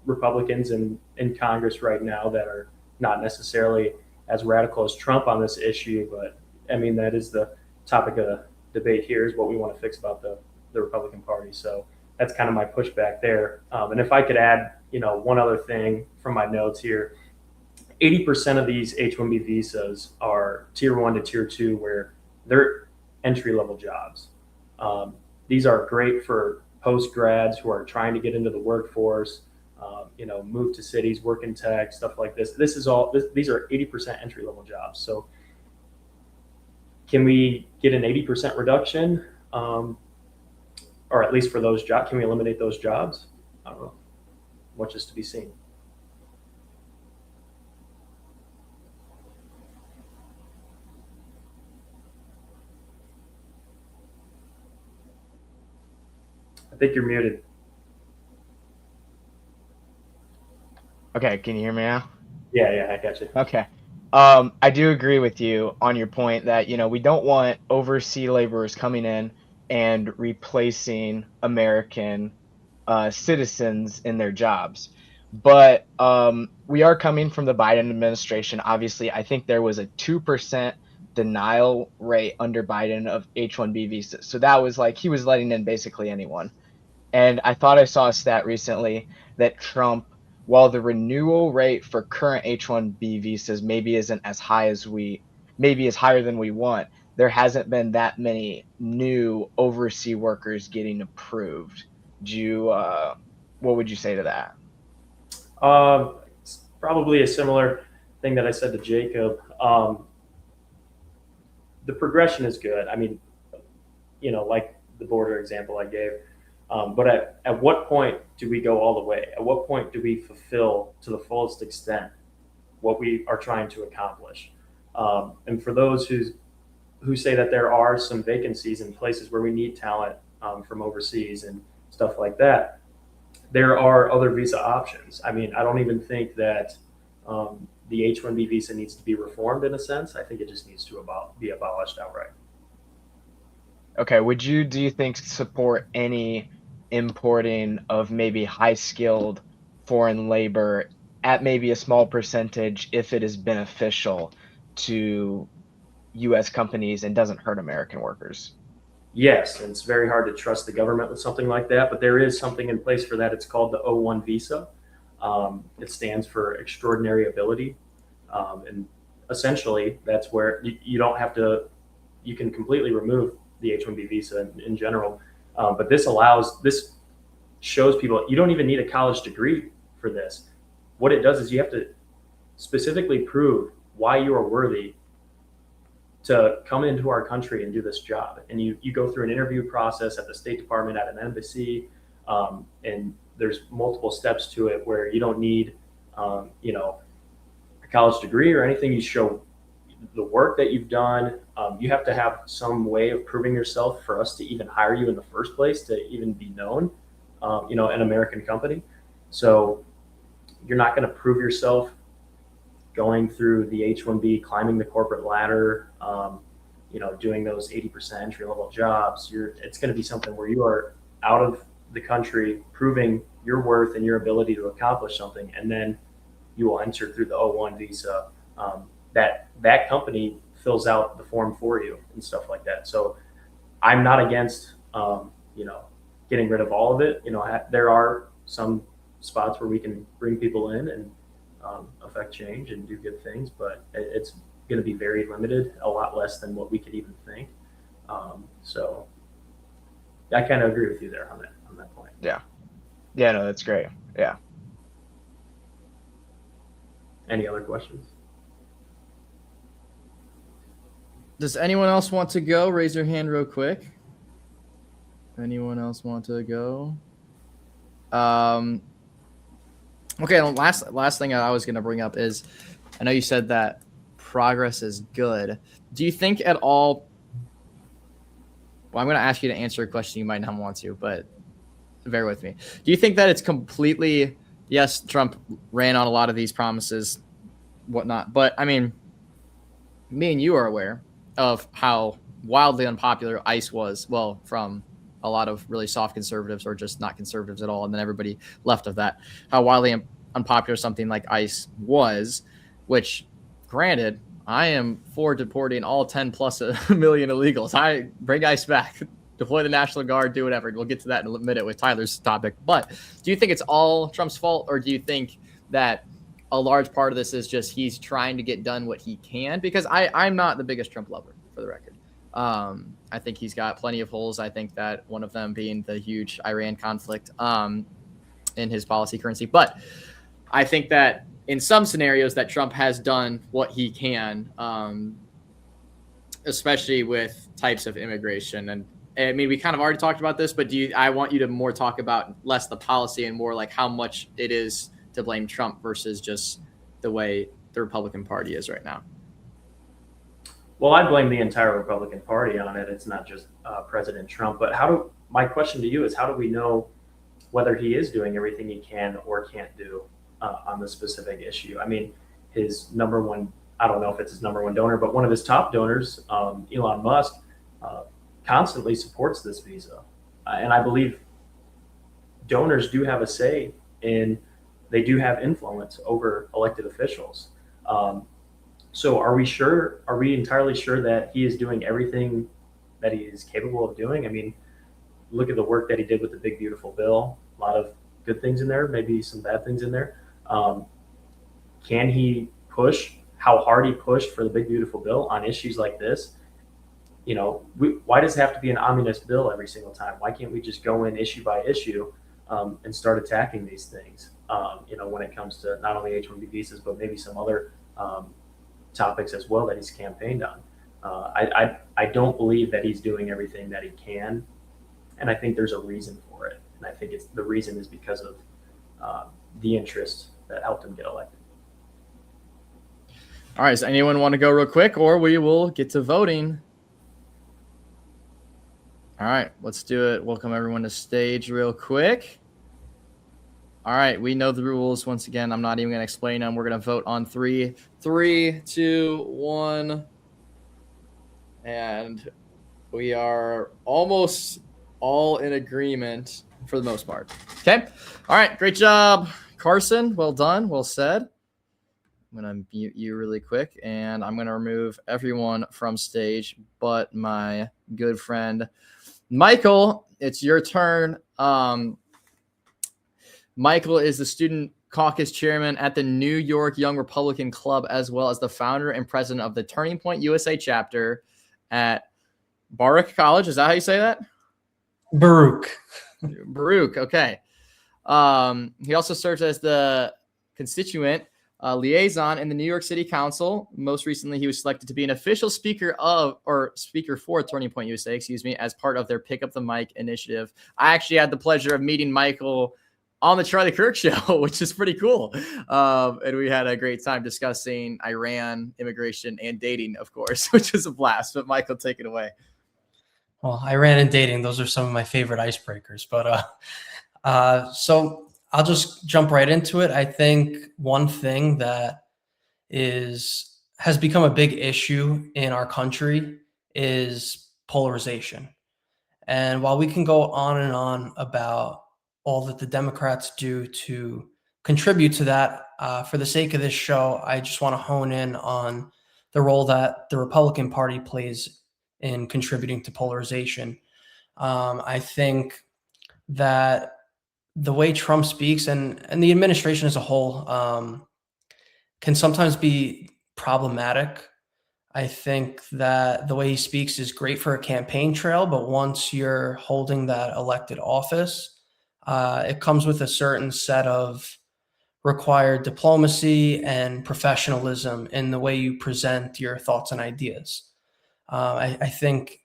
Republicans in Congress right now that are not necessarily as radical as Trump on this issue, but I mean, that is the topic of debate here, is what we want to fix about the Republican Party. So that's kind of my pushback there. And if I could add, one other thing from my notes here, 80% of these H-1B visas are tier 1 to tier 2, where they're entry-level jobs. These are great for post-grads who are trying to get into the workforce, move to cities, work in tech, stuff like this. These are 80% entry-level jobs. So can we get an 80% reduction, or at least for those jobs? Can we eliminate those jobs? I don't know. Much is to be seen. I think you're muted. Okay, can you hear me now? Yeah, I got you. Okay. I do agree with you on your point that, we don't want overseas laborers coming in and replacing American citizens in their jobs. But we are coming from the Biden administration. Obviously, I think there was a 2% denial rate under Biden of H-1B visas. So that was like he was letting in basically anyone. And I thought I saw a stat recently that Trump, while the renewal rate for current H-1B visas maybe isn't as high as maybe is higher than we want, there hasn't been that many new overseas workers getting approved. What would you say to that? It's probably a similar thing that I said to Jacob. The progression is good. I mean, like the border example I gave. But at what point do we go all the way? At what point do we fulfill to the fullest extent what we are trying to accomplish? And for those who say that there are some vacancies in places where we need talent from overseas and stuff like that, there are other visa options. I mean, I don't even think that the H-1B visa needs to be reformed in a sense. I think it just needs to be abolished outright. Okay, do you think support any importing of maybe high-skilled foreign labor at maybe a small percentage if it is beneficial to U.S. companies and doesn't hurt American workers? Yes, and it's very hard to trust the government with something like that, but there is something in place for that. It's called the O1 visa. It stands for extraordinary ability. And essentially, that's where you don't have to, you can completely remove the H-1B visa in general. But this shows people you don't even need a college degree for this. What it does is you have to specifically prove why you are worthy to come into our country and do this job. And you go through an interview process at the State Department, at an embassy, and there's multiple steps to it where you don't need, a college degree or anything. You show the work that you've done. You have to have some way of proving yourself for us to even hire you in the first place, to even be known, an American company. So you're not going to prove yourself going through the H-1B, climbing the corporate ladder, doing those 80% entry-level jobs. It's going to be something where you are out of the country, proving your worth and your ability to accomplish something, and then you will enter through the O1 visa. That company fills out the form for you and stuff like that. So I'm not against, getting rid of all of it. There are some spots where we can bring people in and affect change and do good things, but it's going to be very limited, a lot less than what we could even think. So I kind of agree with you there on that point. Yeah, no, that's great. Yeah. Any other questions? Does anyone else want to go? Raise your hand real quick. Anyone else want to go? Okay, and last thing I was going to bring up is, I know you said that progress is good. Do you think at all Well, I'm going to ask you to answer a question you might not want to, but bear with me. Do you think that it's completely, yes, Trump ran on a lot of these promises, whatnot, but I mean, me and you are aware of how wildly unpopular ICE was, well, from a lot of really soft conservatives or just not conservatives at all, and then everybody left of that, how wildly unpopular something like ICE was, which, granted, I am for deporting all 10 plus a million illegals. I bring ICE back, deploy the National Guard, do whatever. We'll get to that in a minute with Tyler's topic. But do you think it's all Trump's fault, or do you think that a large part of this is just he's trying to get done what he can? Because I'm not the biggest Trump lover, for the record. I think he's got plenty of holes. I think that one of them being the huge Iran conflict in his policy currency. But I think that in some scenarios that Trump has done what he can, especially with types of immigration. And I mean, we kind of already talked about this, but I want you to more talk about less the policy and more like how much it is to blame Trump versus just the way the Republican Party is right now. Well, I blame the entire Republican Party on it. It's not just President Trump. But my question to you is, how do we know whether he is doing everything he can or can't do on the specific issue? I mean, his number one, I don't know if it's his number one donor, but one of his top donors, Elon Musk, constantly supports this visa. And I believe donors do have a say in, they do have influence over elected officials. So are we entirely sure that he is doing everything that he is capable of doing? I mean, look at the work that he did with the Big Beautiful Bill. A lot of good things in there, maybe some bad things in there. Can he push how hard he pushed for the Big Beautiful Bill on issues like this? You know, why does it have to be an omnibus bill every single time? Why can't we just go in issue by issue and start attacking these things? You know, when it comes to not only H-1B visas, but maybe some other topics as well that he's campaigned on. I don't believe that he's doing everything that he can, and I think there's a reason for it. And I think the reason is because of the interest that helped him get elected. All right, does anyone want to go real quick, or we will get to voting? All right, let's do it. Welcome everyone to stage real quick. All right, we know the rules. Once again, I'm not even going to explain them. We're going to vote on 3, 2, 1. And we are almost all in agreement for the most part. Okay. All right, great job, Carson. Well done. Well said. I'm going to mute you really quick, and I'm going to remove everyone from stage but my good friend Michael. It's your turn. Michael is the student caucus chairman at the New York Young Republican Club, as well as the founder and president of the Turning Point USA chapter at Baruch College. Is that how you say that? Baruch. Baruch. Okay. He also serves as the constituent liaison in the New York City Council. Most recently, he was selected to be an official speaker for Turning Point USA, as part of their Pick Up the Mic initiative. I actually had the pleasure of meeting Michael on the Charlie Kirk show, which is pretty cool. And we had a great time discussing Iran, immigration, and dating, of course, which was a blast. But Michael, take it away. Well, Iran and dating, those are some of my favorite icebreakers. But so I'll just jump right into it. I think one thing that has become a big issue in our country is polarization. And while we can go on and on about all that the Democrats do to contribute to that, for the sake of this show, I just want to hone in on the role that the Republican Party plays in contributing to polarization. I think that the way Trump speaks and the administration as a whole can sometimes be problematic. I think that the way he speaks is great for a campaign trail, but once you're holding that elected office, it comes with a certain set of required diplomacy and professionalism in the way you present your thoughts and ideas. I think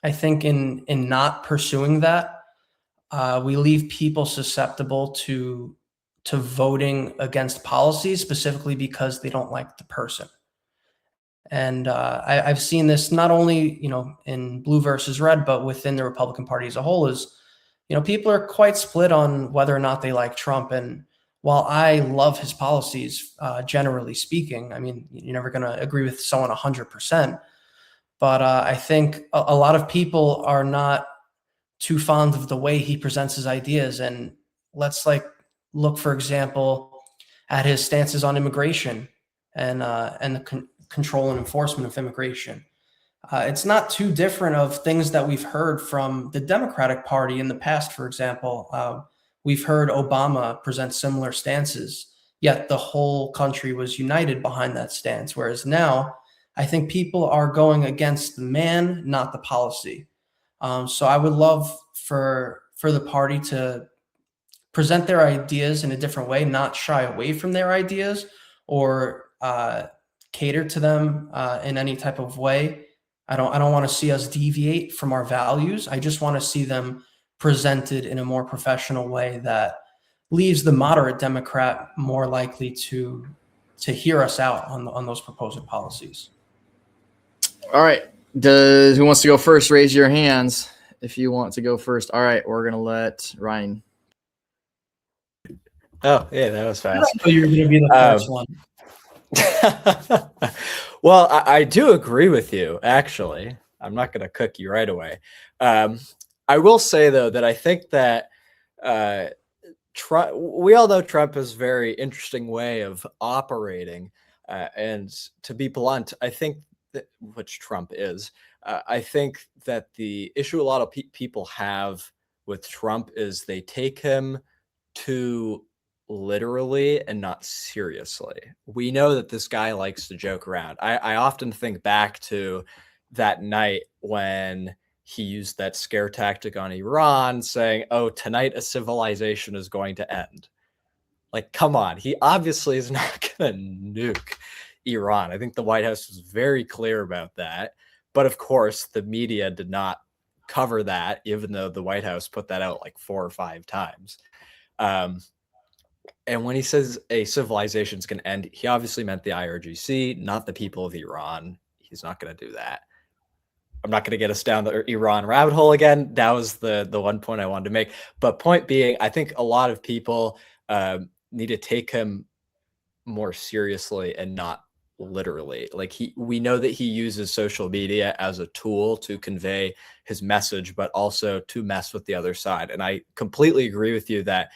in not pursuing that, we leave people susceptible to voting against policies specifically because they don't like the person. And I've seen this not only, in blue versus red, but within the Republican Party as a whole is, people are quite split on whether or not they like Trump. And while I love his policies, generally speaking, I mean, you're never going to agree with someone 100%. But I think a lot of people are not too fond of the way he presents his ideas. And let's look, for example, at his stances on immigration and the control and enforcement of immigration. It's not too different of things that we've heard from the Democratic Party in the past. For example, we've heard Obama present similar stances, yet the whole country was united behind that stance. Whereas now, I think people are going against the man, not the policy. So I would love for the party to present their ideas in a different way, not shy away from their ideas or cater to them in any type of way. I don't want to see us deviate from our values. I just want to see them presented in a more professional way that leaves the moderate Democrat more likely to hear us out on those proposed policies. All right. Who wants to go first? Raise your hands if you want to go first. All right, we're gonna let Ryan. Oh yeah, that was fast. So you're going to be the first one. Well, I do agree with you. Actually, I'm not going to cook you right away. I will say though that I think that Trump. We all know Trump has a very interesting way of operating, and to be blunt, I think that which Trump is. I think that the issue a lot of people have with Trump is they take him too literally and not seriously. We know that this guy likes to joke around. I often think back to that night when he used that scare tactic on Iran, saying, "Oh, tonight a civilization is going to end." Like, come on. He obviously is not going to nuke Iran. I think the White House was very clear about that. But of course, the media did not cover that, even though the White House put that out like 4 or 5 times. And when he says a civilization is going to end, he obviously meant the IRGC, not the people of Iran. He's not going to do that. I'm not going to get us down the Iran rabbit hole again. That was the one point I wanted to make. But point being, I think a lot of people need to take him more seriously and not literally. Like we know that he uses social media as a tool to convey his message, but also to mess with the other side. And I completely agree with you that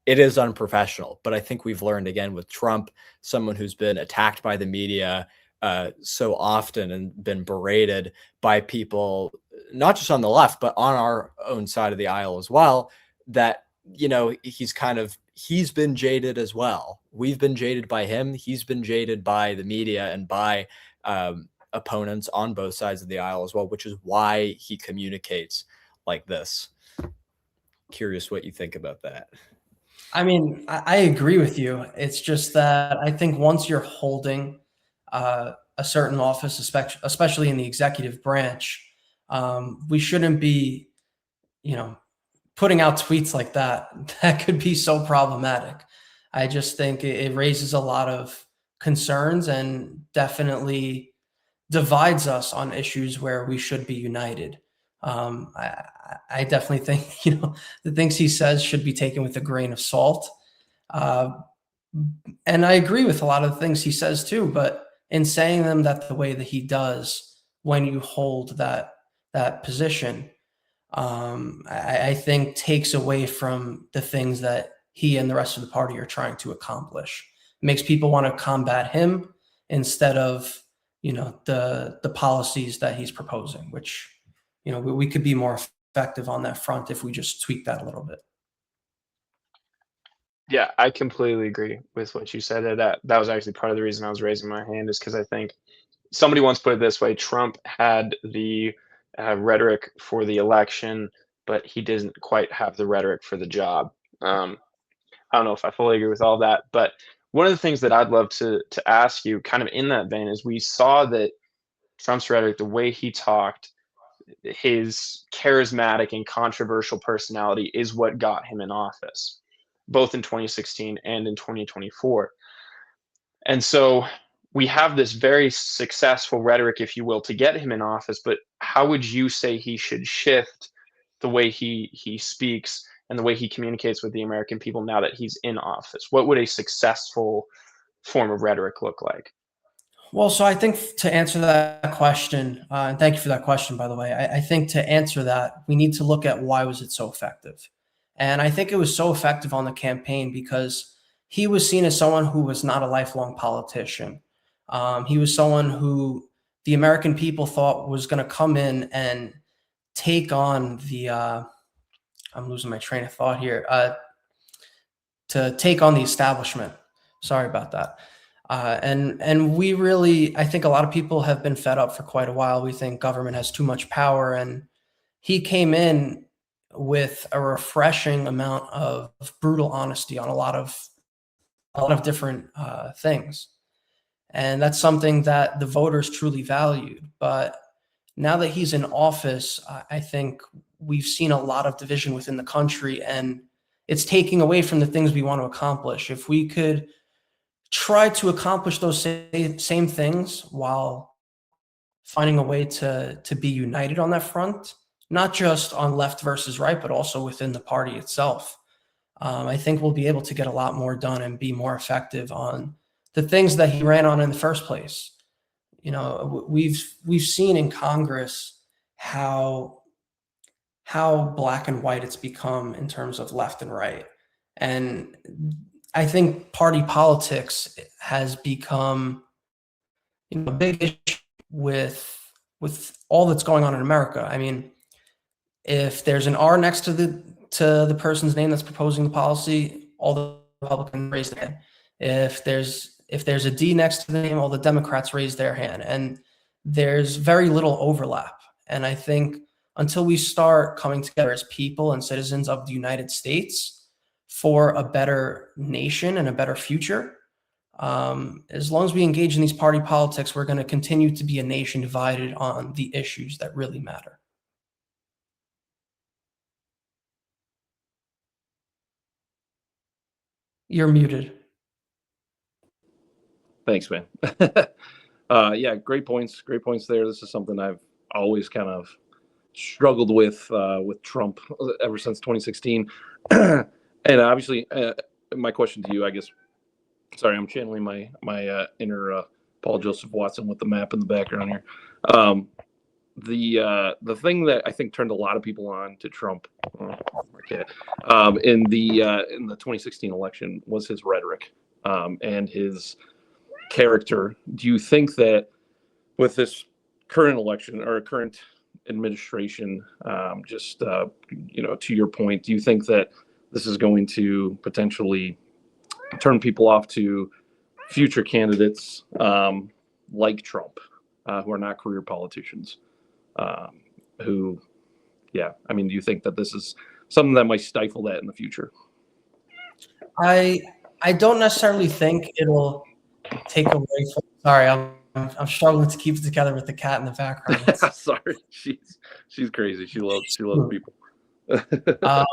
it is unprofessional. But I think we've learned again with Trump, someone who's been attacked by the media so often and been berated by people, not just on the left, but on our own side of the aisle as well, that, he's been jaded as well. We've been jaded by him. He's been jaded by the media and by opponents on both sides of the aisle as well, which is why he communicates like this. Curious what you think about that. I mean, I agree with you. It's just that I think once you're holding a certain office, especially in the executive branch, we shouldn't be, putting out tweets like that. That could be so problematic. I just think it raises a lot of concerns and definitely divides us on issues where we should be united. I definitely think, the things he says should be taken with a grain of salt. And I agree with a lot of the things he says too, but in saying them the way that he does, when you hold that position, I think takes away from the things that he and the rest of the party are trying to accomplish. It makes people want to combat him instead of, the policies that he's proposing, which, we could be more effective on that front if we just tweak that a little bit. Yeah, I completely agree with what you said. That was actually part of the reason I was raising my hand, is because I think somebody once put it this way: Trump had the rhetoric for the election, but he didn't quite have the rhetoric for the job. I don't know if I fully agree with all that, but one of the things that I'd love to ask you, kind of in that vein, is we saw that Trump's rhetoric, the way he talked, his charismatic and controversial personality is what got him in office, both in 2016 and in 2024. And so we have this very successful rhetoric, if you will, to get him in office, but how would you say he should shift the way he speaks and the way he communicates with the American people now that he's in office? What would a successful form of rhetoric look like? Well, so I think to answer that question, and thank you for that question, by the way, I think to answer that, we need to look at why was it so effective. And I think it was so effective on the campaign because he was seen as someone who was not a lifelong politician. He was someone who the American people thought was going to come in and take on the, I'm losing my train of thought here, to take on the establishment. Sorry about that. And we really, I think a lot of people have been fed up for quite a while. We think government has too much power, and he came in with a refreshing amount of brutal honesty on a lot of different things. And that's something that the voters truly valued. But now that he's in office, I think we've seen a lot of division within the country, and it's taking away from the things we want to accomplish. If we could try to accomplish those same things while finding a way to be united on that front, not just on left versus right, but also within the party itself, I think we'll be able to get a lot more done and be more effective on the things that he ran on in the first place. You know, we've seen in Congress how black and white it's become in terms of left and right. And I think party politics has become, you know, a big issue with all that's going on in America. I mean, if there's an R next to the person's name that's proposing the policy, all the Republicans raise their hand. If there's a D next to the name, all the Democrats raise their hand. And there's very little overlap. And I think until we start coming together as people and citizens of the United States for a better nation and a better future, as long as we engage in these party politics, we're going to continue to be a nation divided on the issues that really matter. You're muted. Thanks, man. Yeah, great points. Great points there. This is something I've always kind of struggled with Trump ever since 2016. And obviously, my question to you, I guess, sorry, I'm channeling my inner Paul Joseph Watson with the map in the background here. The thing that I think turned a lot of people on to Trump in the 2016 election was his rhetoric and his character. Do you think that with this current election or current administration, to your point, do you think that this is going to potentially turn people off to future candidates like Trump, who are not career politicians? Do you think that this is something that might stifle that in the future? I don't necessarily think it'll take away from. Sorry, I'm struggling to keep it together with the cat in the background. Sorry, she's crazy. She loves people. I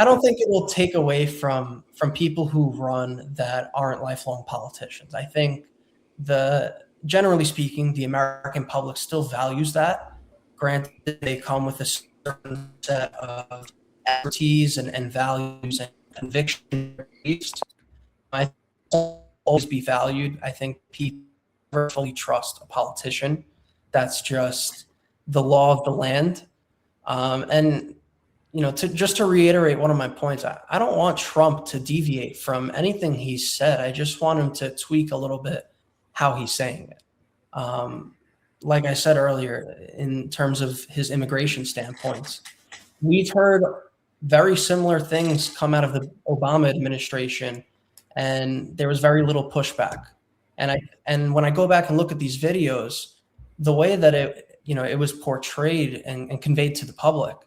don't think it will take away from people who run that aren't lifelong politicians. I think generally speaking, the American public still values that. Granted, they come with a certain set of expertise and values and conviction. I think they'll always be valued. I think people never fully trust a politician. That's just the law of the land. And to reiterate one of my points, I don't want Trump to deviate from anything he said. I just want him to tweak a little bit how he's saying it. Like I said earlier, in terms of his immigration standpoints, we've heard very similar things come out of the Obama administration, and there was very little pushback. And when I go back and look at these videos, the way that it was portrayed and conveyed to the public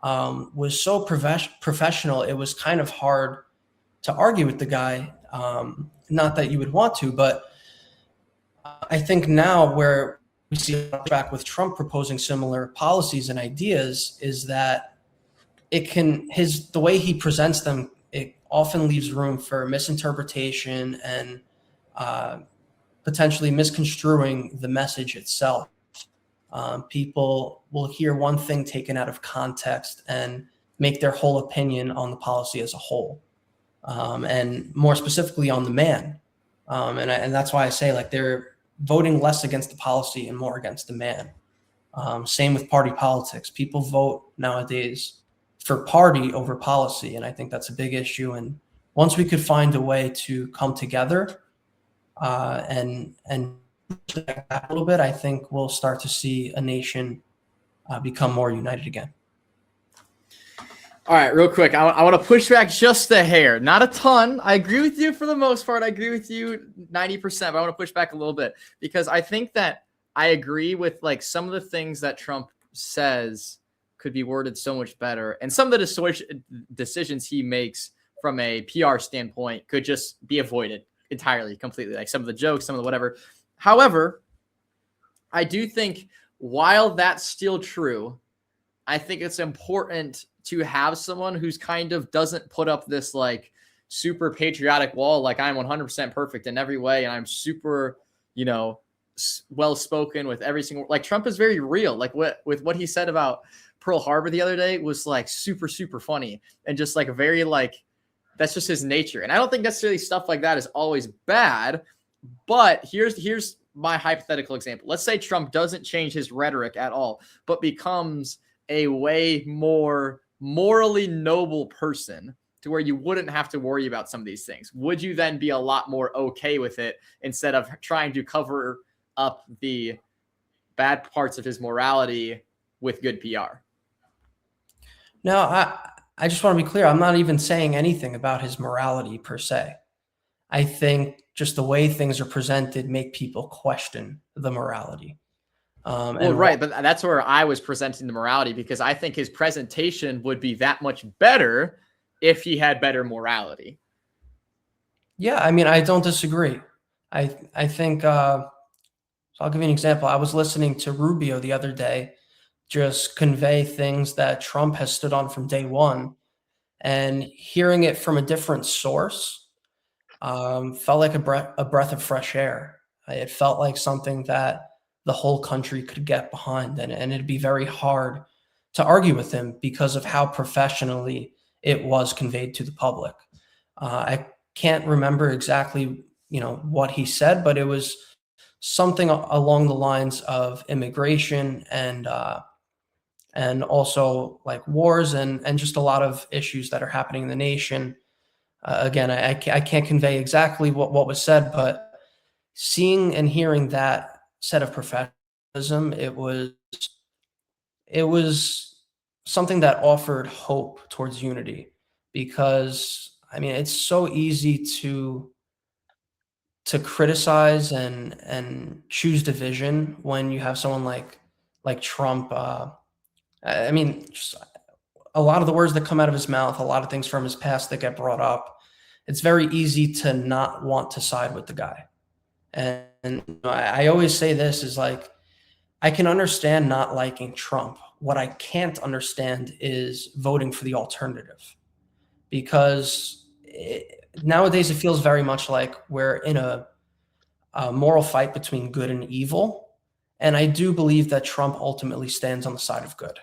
was so professional. It was kind of hard to argue with the guy. Not that you would want to, but I think now where we see back with Trump proposing similar policies and ideas is that the way he presents them, it often leaves room for misinterpretation and potentially misconstruing the message itself. People will hear one thing taken out of context and make their whole opinion on the policy as a whole, and more specifically on the man. And that's why I say, like, they're voting less against the policy and more against the man. Same with party politics. People vote nowadays for party over policy, and I think that's a big issue. And once we could find a way to come together and back a little bit, I think we'll start to see a nation become more united again. All right, real quick. I want to push back just a hair, not a ton. I agree with you for the most part. I agree with you 90%, but I want to push back a little bit because I think that I agree with like some of the things that Trump says could be worded so much better. And some of the decisions he makes from a PR standpoint could just be avoided entirely, completely. Like some of the jokes, some of the whatever. However, I do think while that's still true, I think it's important to have someone who's kind of doesn't put up this like super patriotic wall, like I'm 100% perfect in every way. And I'm super, well-spoken with every single, like Trump is very real. Like with what he said about Pearl Harbor the other day was like super, super funny and just like very like, that's just his nature. And I don't think necessarily stuff like that is always bad, but here's my hypothetical example. Let's say Trump doesn't change his rhetoric at all, but becomes a way more morally noble person to where you wouldn't have to worry about some of these things. Would you then be a lot more okay with it instead of trying to cover up the bad parts of his morality with good PR? No, I just want to be clear. I'm not even saying anything about his morality per se. I think just the way things are presented make people question the morality. Right. But that's where I was presenting the morality, because I think his presentation would be that much better if he had better morality. Yeah, I mean, I don't disagree. I think, so I'll give you an example. I was listening to Rubio the other day just convey things that Trump has stood on from day one, and hearing it from a different source felt like a breath of fresh air. It felt like something that the whole country could get behind, and it'd be very hard to argue with him because of how professionally it was conveyed to the public. I can't remember exactly, what he said, but it was something along the lines of immigration and also like wars and just a lot of issues that are happening in the nation. Again, I can't convey exactly what was said, but seeing and hearing that set of professionalism, it was something that offered hope towards unity, because I mean, it's so easy to criticize and choose division when you have someone like Trump. I mean, just a lot of the words that come out of his mouth, a lot of things from his past that get brought up, it's very easy to not want to side with the guy. And I always say this is like, I can understand not liking Trump. What I can't understand is voting for the alternative, because nowadays it feels very much like we're in a moral fight between good and evil. And I do believe that Trump ultimately stands on the side of good.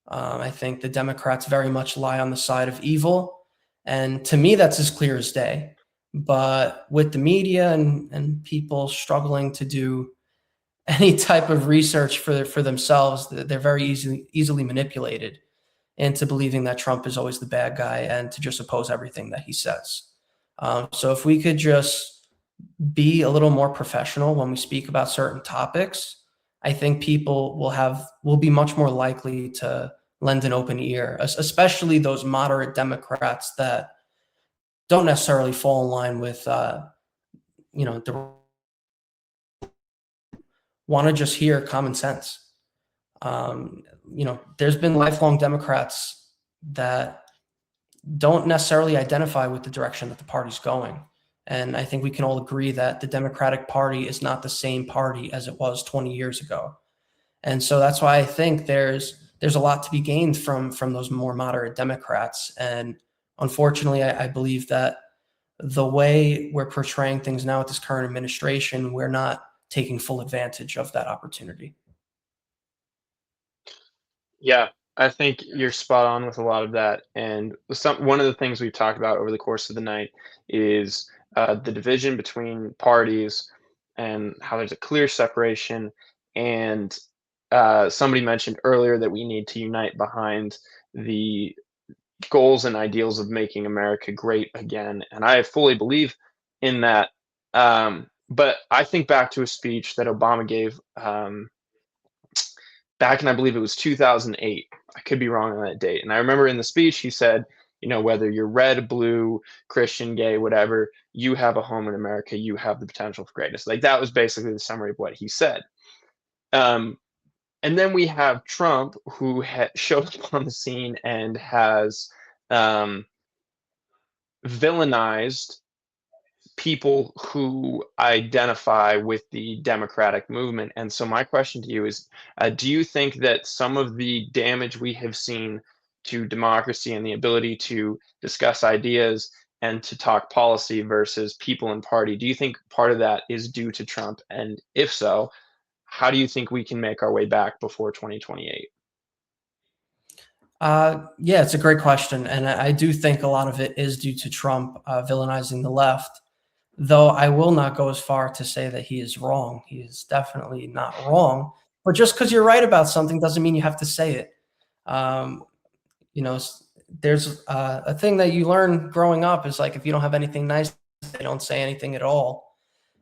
I think the Democrats very much lie on the side of evil. And to me, that's as clear as day. But with the media and people struggling to do any type of research for themselves, they're very easily manipulated into believing that Trump is always the bad guy and to just oppose everything that he says. So if we could just be a little more professional when we speak about certain topics, I think people will be much more likely to lend an open ear, especially those moderate Democrats that don't necessarily fall in line with, want to just hear common sense. There's been lifelong Democrats that don't necessarily identify with the direction that the party's going. And I think we can all agree that the Democratic Party is not the same party as it was 20 years ago. And so that's why I think there's a lot to be gained from those more moderate Democrats. And unfortunately, I believe that the way we're portraying things now with this current administration, we're not taking full advantage of that opportunity. Yeah, I think you're spot on with a lot of that. And one of the things we've talked about over the course of the night is the division between parties and how there's a clear separation. And somebody mentioned earlier that we need to unite behind the goals and ideals of making America great again. And I fully believe in that. But I think back to a speech that Obama gave back in, I believe it was 2008. I could be wrong on that date. And I remember in the speech, he said, you know, whether you're red, blue, Christian, gay, whatever, you have a home in America. You have the potential for greatness. Like that was basically the summary of what he said. And then we have Trump, who showed up on the scene and has villainized people who identify with the Democratic movement. And so my question to you is, do you think that some of the damage we have seen to democracy and the ability to discuss ideas and to talk policy versus people and party, do you think part of that is due to Trump? And if so, how do you think we can make our way back before 2028? Yeah, it's a great question. And I do think a lot of it is due to Trump villainizing the left, though I will not go as far to say that he is wrong. He is definitely not wrong. But just because you're right about something doesn't mean you have to say it. You know, there's a thing that you learn growing up is like, if you don't have anything nice, they don't say anything at all.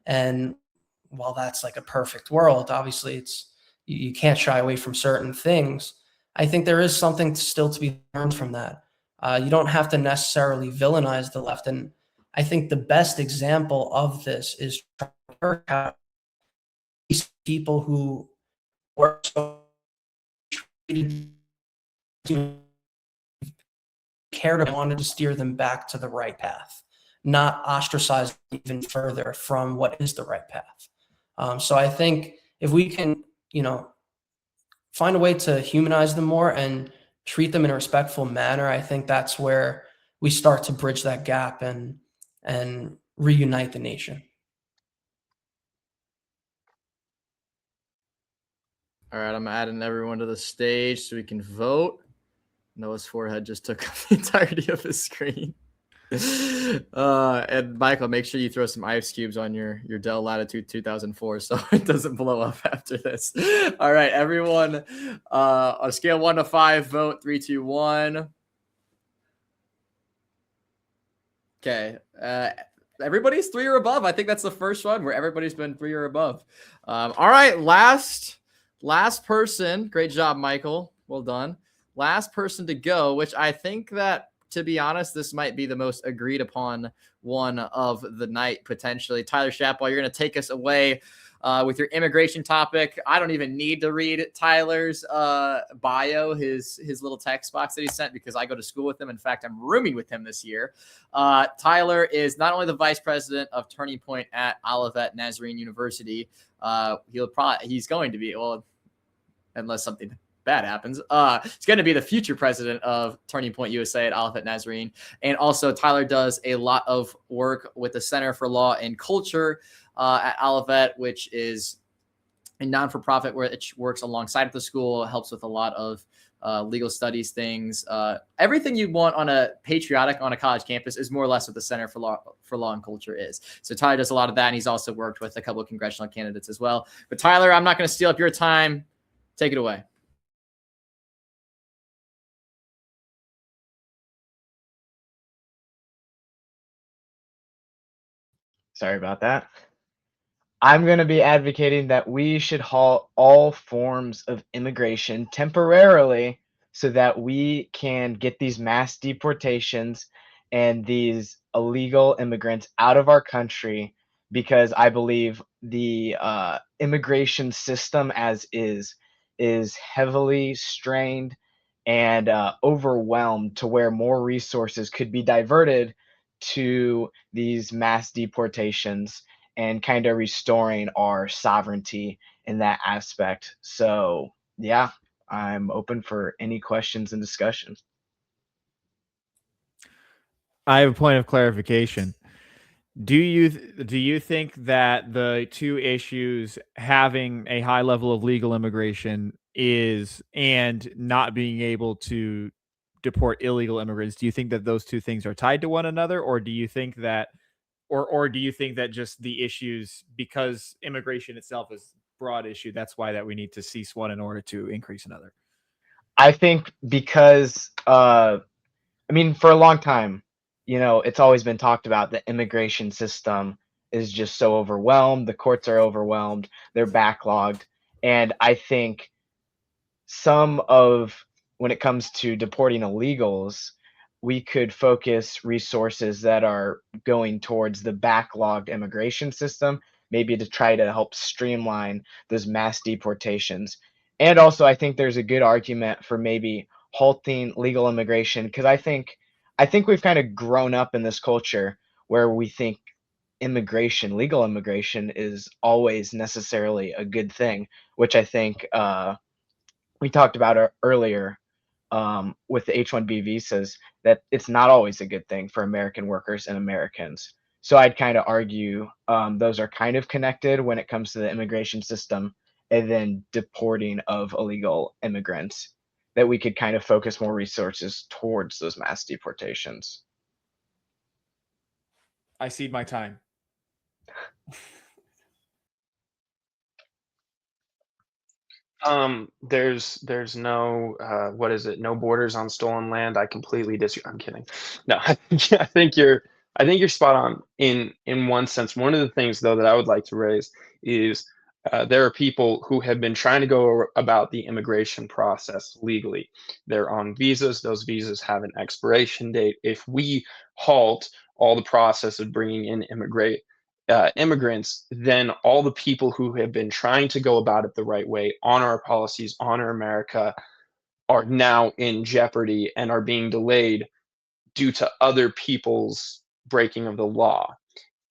And while that's like a perfect world, obviously you can't shy away from certain things. I think there is something still to be learned from that. You don't have to necessarily villainize the left. And I think the best example of this is these people who were so cared about, wanted to steer them back to the right path, not ostracize them even further from what is the right path. So I think if we can, you know, find a way to humanize them more and treat them in a respectful manner, I think that's where we start to bridge that gap and reunite the nation. All right, I'm adding everyone to the stage so we can vote. Noah's forehead just took up the entirety of his screen. And Michael, make sure you throw some ice cubes on your Dell Latitude 2004 so it doesn't blow up after this. All right, everyone, on a scale 1 to 5, vote 3, 2, 1. Okay. Everybody's 3 or above. I think that's the first one where everybody's been 3 or above. All right, last person. Great job, Michael. Well done. Last person to go, which I think that, to be honest, this might be the most agreed upon one of the night, potentially. Tyler Schappaugh, you're going to take us away with your immigration topic. I don't even need to read Tyler's bio, his little text box that he sent, because I go to school with him. In fact, I'm rooming with him this year. Tyler is not only the vice president of Turning Point at Olivet Nazarene University, he's going to be, well, unless something bad happens, he's going to be the future president of Turning Point USA at Olivet Nazarene. And also Tyler does a lot of work with the Center for Law and Culture at Olivet, which is a non-for-profit which works alongside the school, helps with a lot of legal studies things. Everything you want on a college campus is more or less what the Center for Law and Culture is. So Tyler does a lot of that, and he's also worked with a couple of congressional candidates as well. But Tyler, I'm not going to steal up your time. Take it away. Sorry about that. I'm going to be advocating that we should halt all forms of immigration temporarily so that we can get these mass deportations and these illegal immigrants out of our country, because I believe the immigration system as is heavily strained and overwhelmed to where more resources could be diverted to these mass deportations and kind of restoring our sovereignty in that aspect. So yeah, I'm open for any questions and discussion. I have a point of clarification. Do you think that the two issues, having a high level of legal immigration is and not being able to deport illegal immigrants, do you think that those two things are tied to one another, or do you think that or do you think that just the issues, because immigration itself is a broad issue, that's why that we need to cease one in order to increase another? I think because I mean, for a long time, it's always been talked about the immigration system is just so overwhelmed. The courts are overwhelmed. They're backlogged. And I think some of when it comes to deporting illegals, we could focus resources that are going towards the backlogged immigration system, maybe to try to help streamline those mass deportations. And also, I think there's a good argument for maybe halting legal immigration because I think we've kind of grown up in this culture where we think legal immigration, is always necessarily a good thing, which I think we talked about earlier with the H-1B visas, that it's not always a good thing for American workers and Americans. So I'd kind of argue those are kind of connected when it comes to the immigration system and then deporting of illegal immigrants, that we could kind of focus more resources towards those mass deportations. I cede my time. There's no what is it? No borders on stolen land. I completely disagree. I'm kidding. No, I think you're spot on in one sense. One of the things though that I would like to raise is there are people who have been trying to go about the immigration process legally. They're on visas. Those visas have an expiration date. If we halt all the process of bringing in immigrants, then all the people who have been trying to go about it the right way, honor our policies, honor America, are now in jeopardy and are being delayed due to other people's breaking of the law.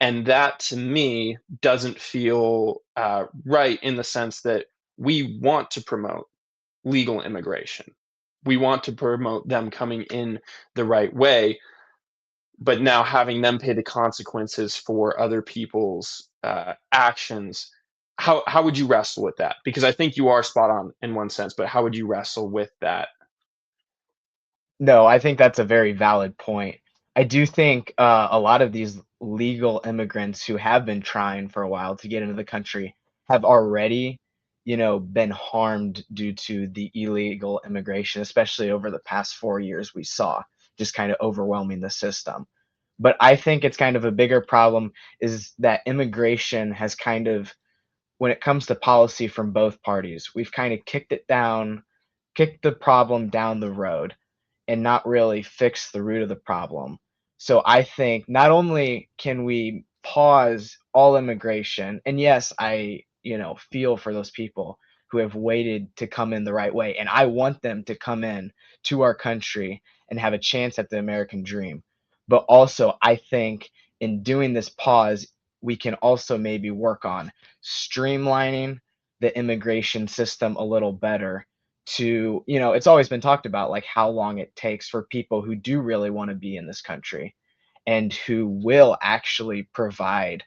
And that to me doesn't feel right, in the sense that we want to promote legal immigration. We want to promote them coming in the right way, but now having them pay the consequences for other people's actions. How would you wrestle with that? Because I think you are spot on in one sense, but how would you wrestle with that? No, I think that's a very valid point. I do think a lot of these legal immigrants who have been trying for a while to get into the country have already, been harmed due to the illegal immigration, especially over the past 4 years we saw, just kind of overwhelming the system. But I think it's kind of a bigger problem is that immigration has kind of, when it comes to policy from both parties, we've kind of kicked the problem down the road and not really fix the root of the problem. So I think not only can we pause all immigration, and yes, I, feel for those people who have waited to come in the right way, and I want them to come in to our country and have a chance at the American dream. But also, I think in doing this pause, we can also maybe work on streamlining the immigration system a little better to, it's always been talked about like how long it takes for people who do really want to be in this country and who will actually provide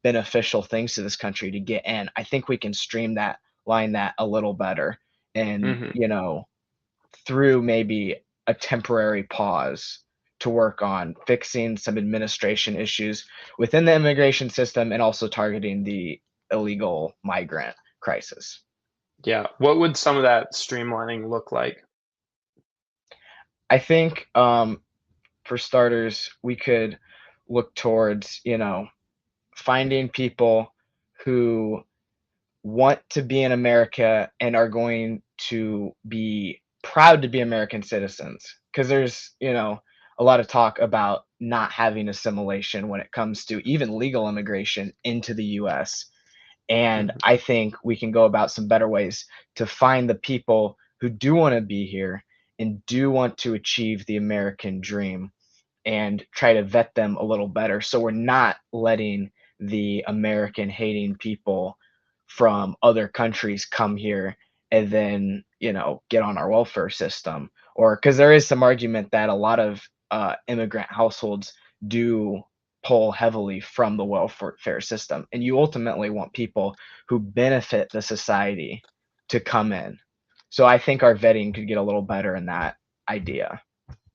beneficial things to this country to get in. I think we can line that a little better, and Hmm. through maybe a temporary pause to work on fixing some administration issues within the immigration system and also targeting the illegal migrant crisis. Yeah. What would some of that streamlining look like? I think for starters, we could look towards, finding people who want to be in America and are going to be proud to be American citizens. Because there's, a lot of talk about not having assimilation when it comes to even legal immigration into the US. And Mhm. I think we can go about some better ways to find the people who do want to be here and do want to achieve the American dream and try to vet them a little better. So we're not letting the American hating people from other countries come here and then, get on our welfare system. Or because there is some argument that a lot of immigrant households do pull heavily from the welfare system. And you ultimately want people who benefit the society to come in. So I think our vetting could get a little better in that idea.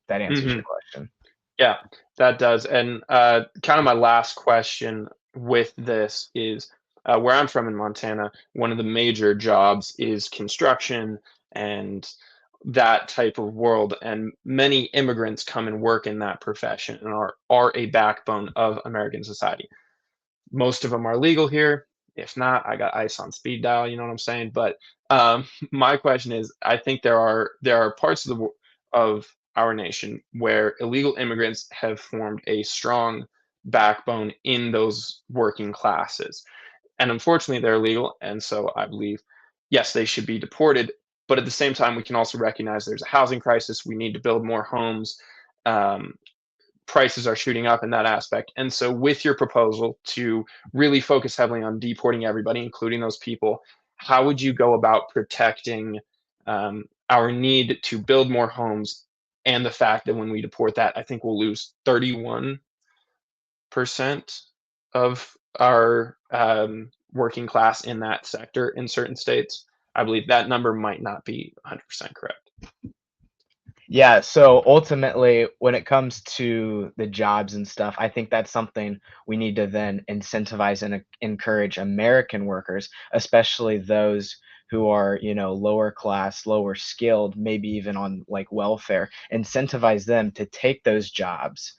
That answers your question. Yeah, that does. And kind of my last question with this is where I'm from in Montana, one of the major jobs is construction and that type of world. And many immigrants come and work in that profession and are a backbone of American society. Most of them are legal here. If not, I got ice on speed dial. You know what I'm saying? But my question is, I think there are parts of of our nation where illegal immigrants have formed a strong backbone in those working classes, and unfortunately, they're illegal. And so I believe, yes, they should be deported. But at the same time, we can also recognize there's a housing crisis. We need to build more homes. Um, Prices are shooting up in that aspect. And so with your proposal to really focus heavily on deporting everybody, including those people, how would you go about protecting our need to build more homes and the fact that when we deport that, I think we'll lose 31% of our working class in that sector in certain states? I believe that number might not be 100% correct. Yeah, so ultimately, when it comes to the jobs and stuff, I think that's something we need to then incentivize and encourage American workers, especially those who are, lower class, lower skilled, maybe even on like welfare, incentivize them to take those jobs.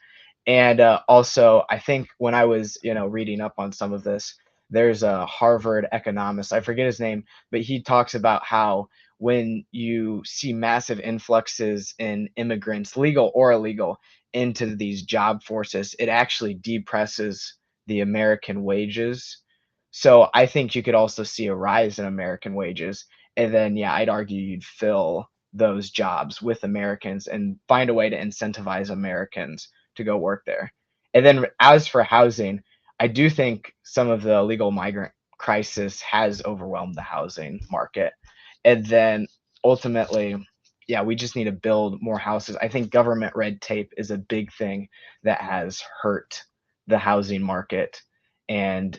And also, I think when I was, reading up on some of this, there's a Harvard economist, I forget his name, but he talks about how when you see massive influxes in immigrants, legal or illegal, into these job forces, it actually depresses the American wages. So I think you could also see a rise in American wages. And then, yeah, I'd argue you'd fill those jobs with Americans and find a way to incentivize Americans to go work there. And then, as for housing, I do think some of the illegal migrant crisis has overwhelmed the housing market. And then ultimately, yeah, we just need to build more houses. I think government red tape is a big thing that has hurt the housing market. And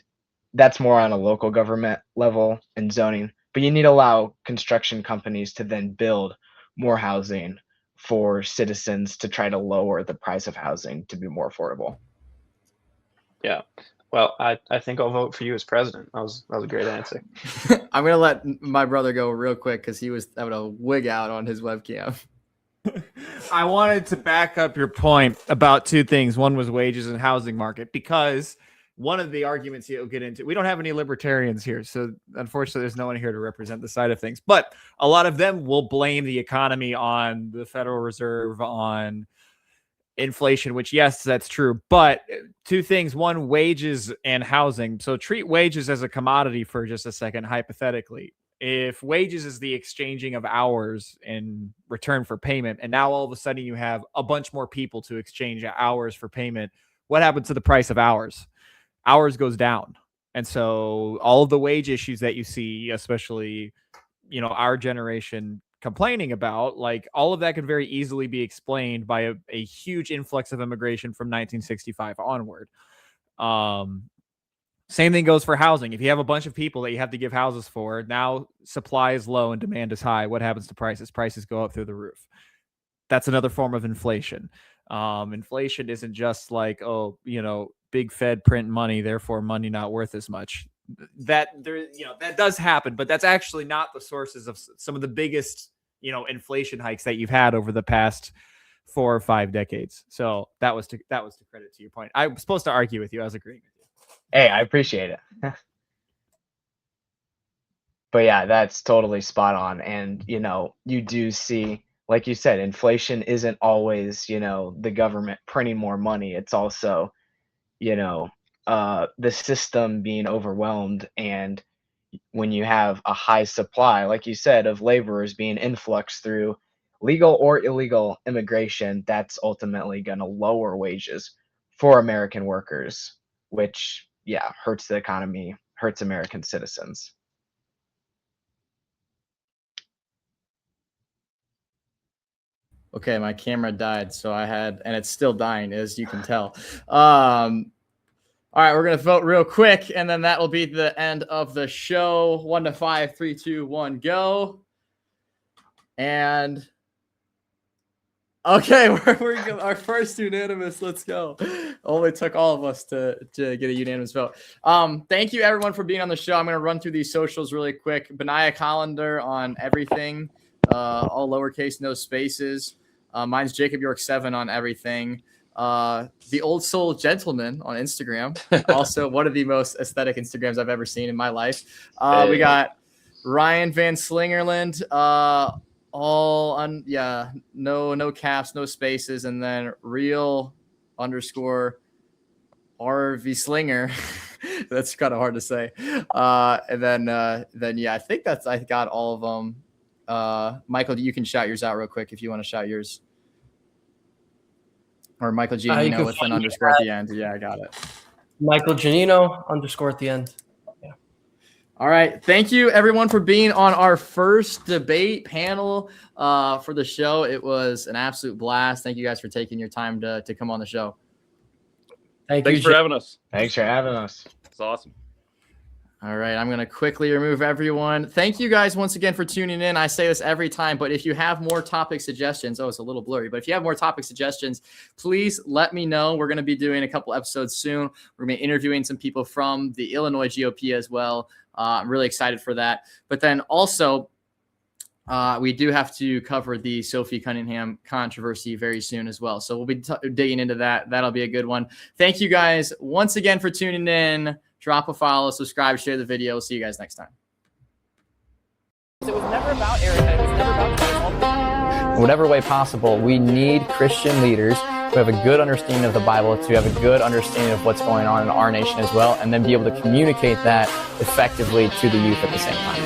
that's more on a local government level and zoning. But you need to allow construction companies to then build more housing for citizens to try to lower the price of housing to be more affordable. Yeah. Well, I think I'll vote for you as president. That was a great answer. I'm gonna let my brother go real quick because he was having a wig out on his webcam. I wanted to back up your point about two things. One was wages and housing market, because one of the arguments you'll get into, we don't have any libertarians here, so unfortunately there's no one here to represent the side of things, but a lot of them will blame the economy on the Federal Reserve, on inflation, which, yes, that's true. But two things: one, wages and housing. So treat wages as a commodity for just a second, hypothetically. If wages is the exchanging of hours in return for payment, and now all of a sudden you have a bunch more people to exchange hours for payment, what happens to the price of hours? Hours goes down. And so all of the wage issues that you see, especially, our generation complaining about, like, all of that could very easily be explained by a huge influx of immigration from 1965 onward. Same thing goes for housing. If you have a bunch of people that you have to give houses for, now supply is low and demand is high. What happens to prices? Prices go up through the roof. That's another form of inflation. Inflation isn't just like, big Fed print money, therefore money not worth as much. That does happen, but that's actually not the sources of some of the biggest, inflation hikes that you've had over the past 4 or 5 decades. So that was to credit to your point. I was supposed to argue with you. I was agreeing with you. Hey, I appreciate it. But yeah, that's totally spot on. And, you do see, like you said, inflation isn't always, the government printing more money. It's also, the system being overwhelmed. And when you have a high supply, like you said, of laborers being influxed through legal or illegal immigration, that's ultimately going to lower wages for American workers, which, yeah, hurts the economy, hurts American citizens. Okay, my camera died, so and it's still dying, as you can tell. All right, we're going to vote real quick, and then that will be the end of the show. 1 to 5, 3, 2, 1, go. And okay, we're our first unanimous. Let's go. Only took all of us to get a unanimous vote. Thank you everyone for being on the show. I'm going to run through these socials really quick. Benaiah Collender on everything, all lowercase, no spaces. Mine's Jacob York 7 on everything. The Old Soul Gentleman on Instagram, also one of the most aesthetic Instagrams I've ever seen in my life. We got Ryan Van Slingerland, all on, yeah, no caps, no spaces, and then real_RV Slinger. That's kind of hard to say. And then yeah, I think I got all of them. Michael, you can shout yours out real quick if you want to shout yours. Or Michael Gianino with an underscore at the end. Yeah, I got it. Michael Gianino _ at the end. Yeah. All right. Thank you, everyone, for being on our first debate panel for the show. It was an absolute blast. Thank you guys for taking your time to come on the show. Thanks for having us. Thanks for having us. It's awesome. All right, I'm going to quickly remove everyone. Thank you guys once again for tuning in. I say this every time, but if you have more topic suggestions, it's a little blurry, but if you have more topic suggestions, please let me know. We're going to be doing a couple episodes soon. We're going to be interviewing some people from the Illinois GOP as well. I'm really excited for that. But then also, we do have to cover the Sophie Cunningham controversy very soon as well. So we'll be digging into that. That'll be a good one. Thank you guys once again for tuning in. Drop a follow, subscribe, share the video. See you guys next time. It was never about Erica. It was never about in whatever way possible, we need Christian leaders who have a good understanding of the Bible, to have a good understanding of what's going on in our nation as well, and then be able to communicate that effectively to the youth at the same time.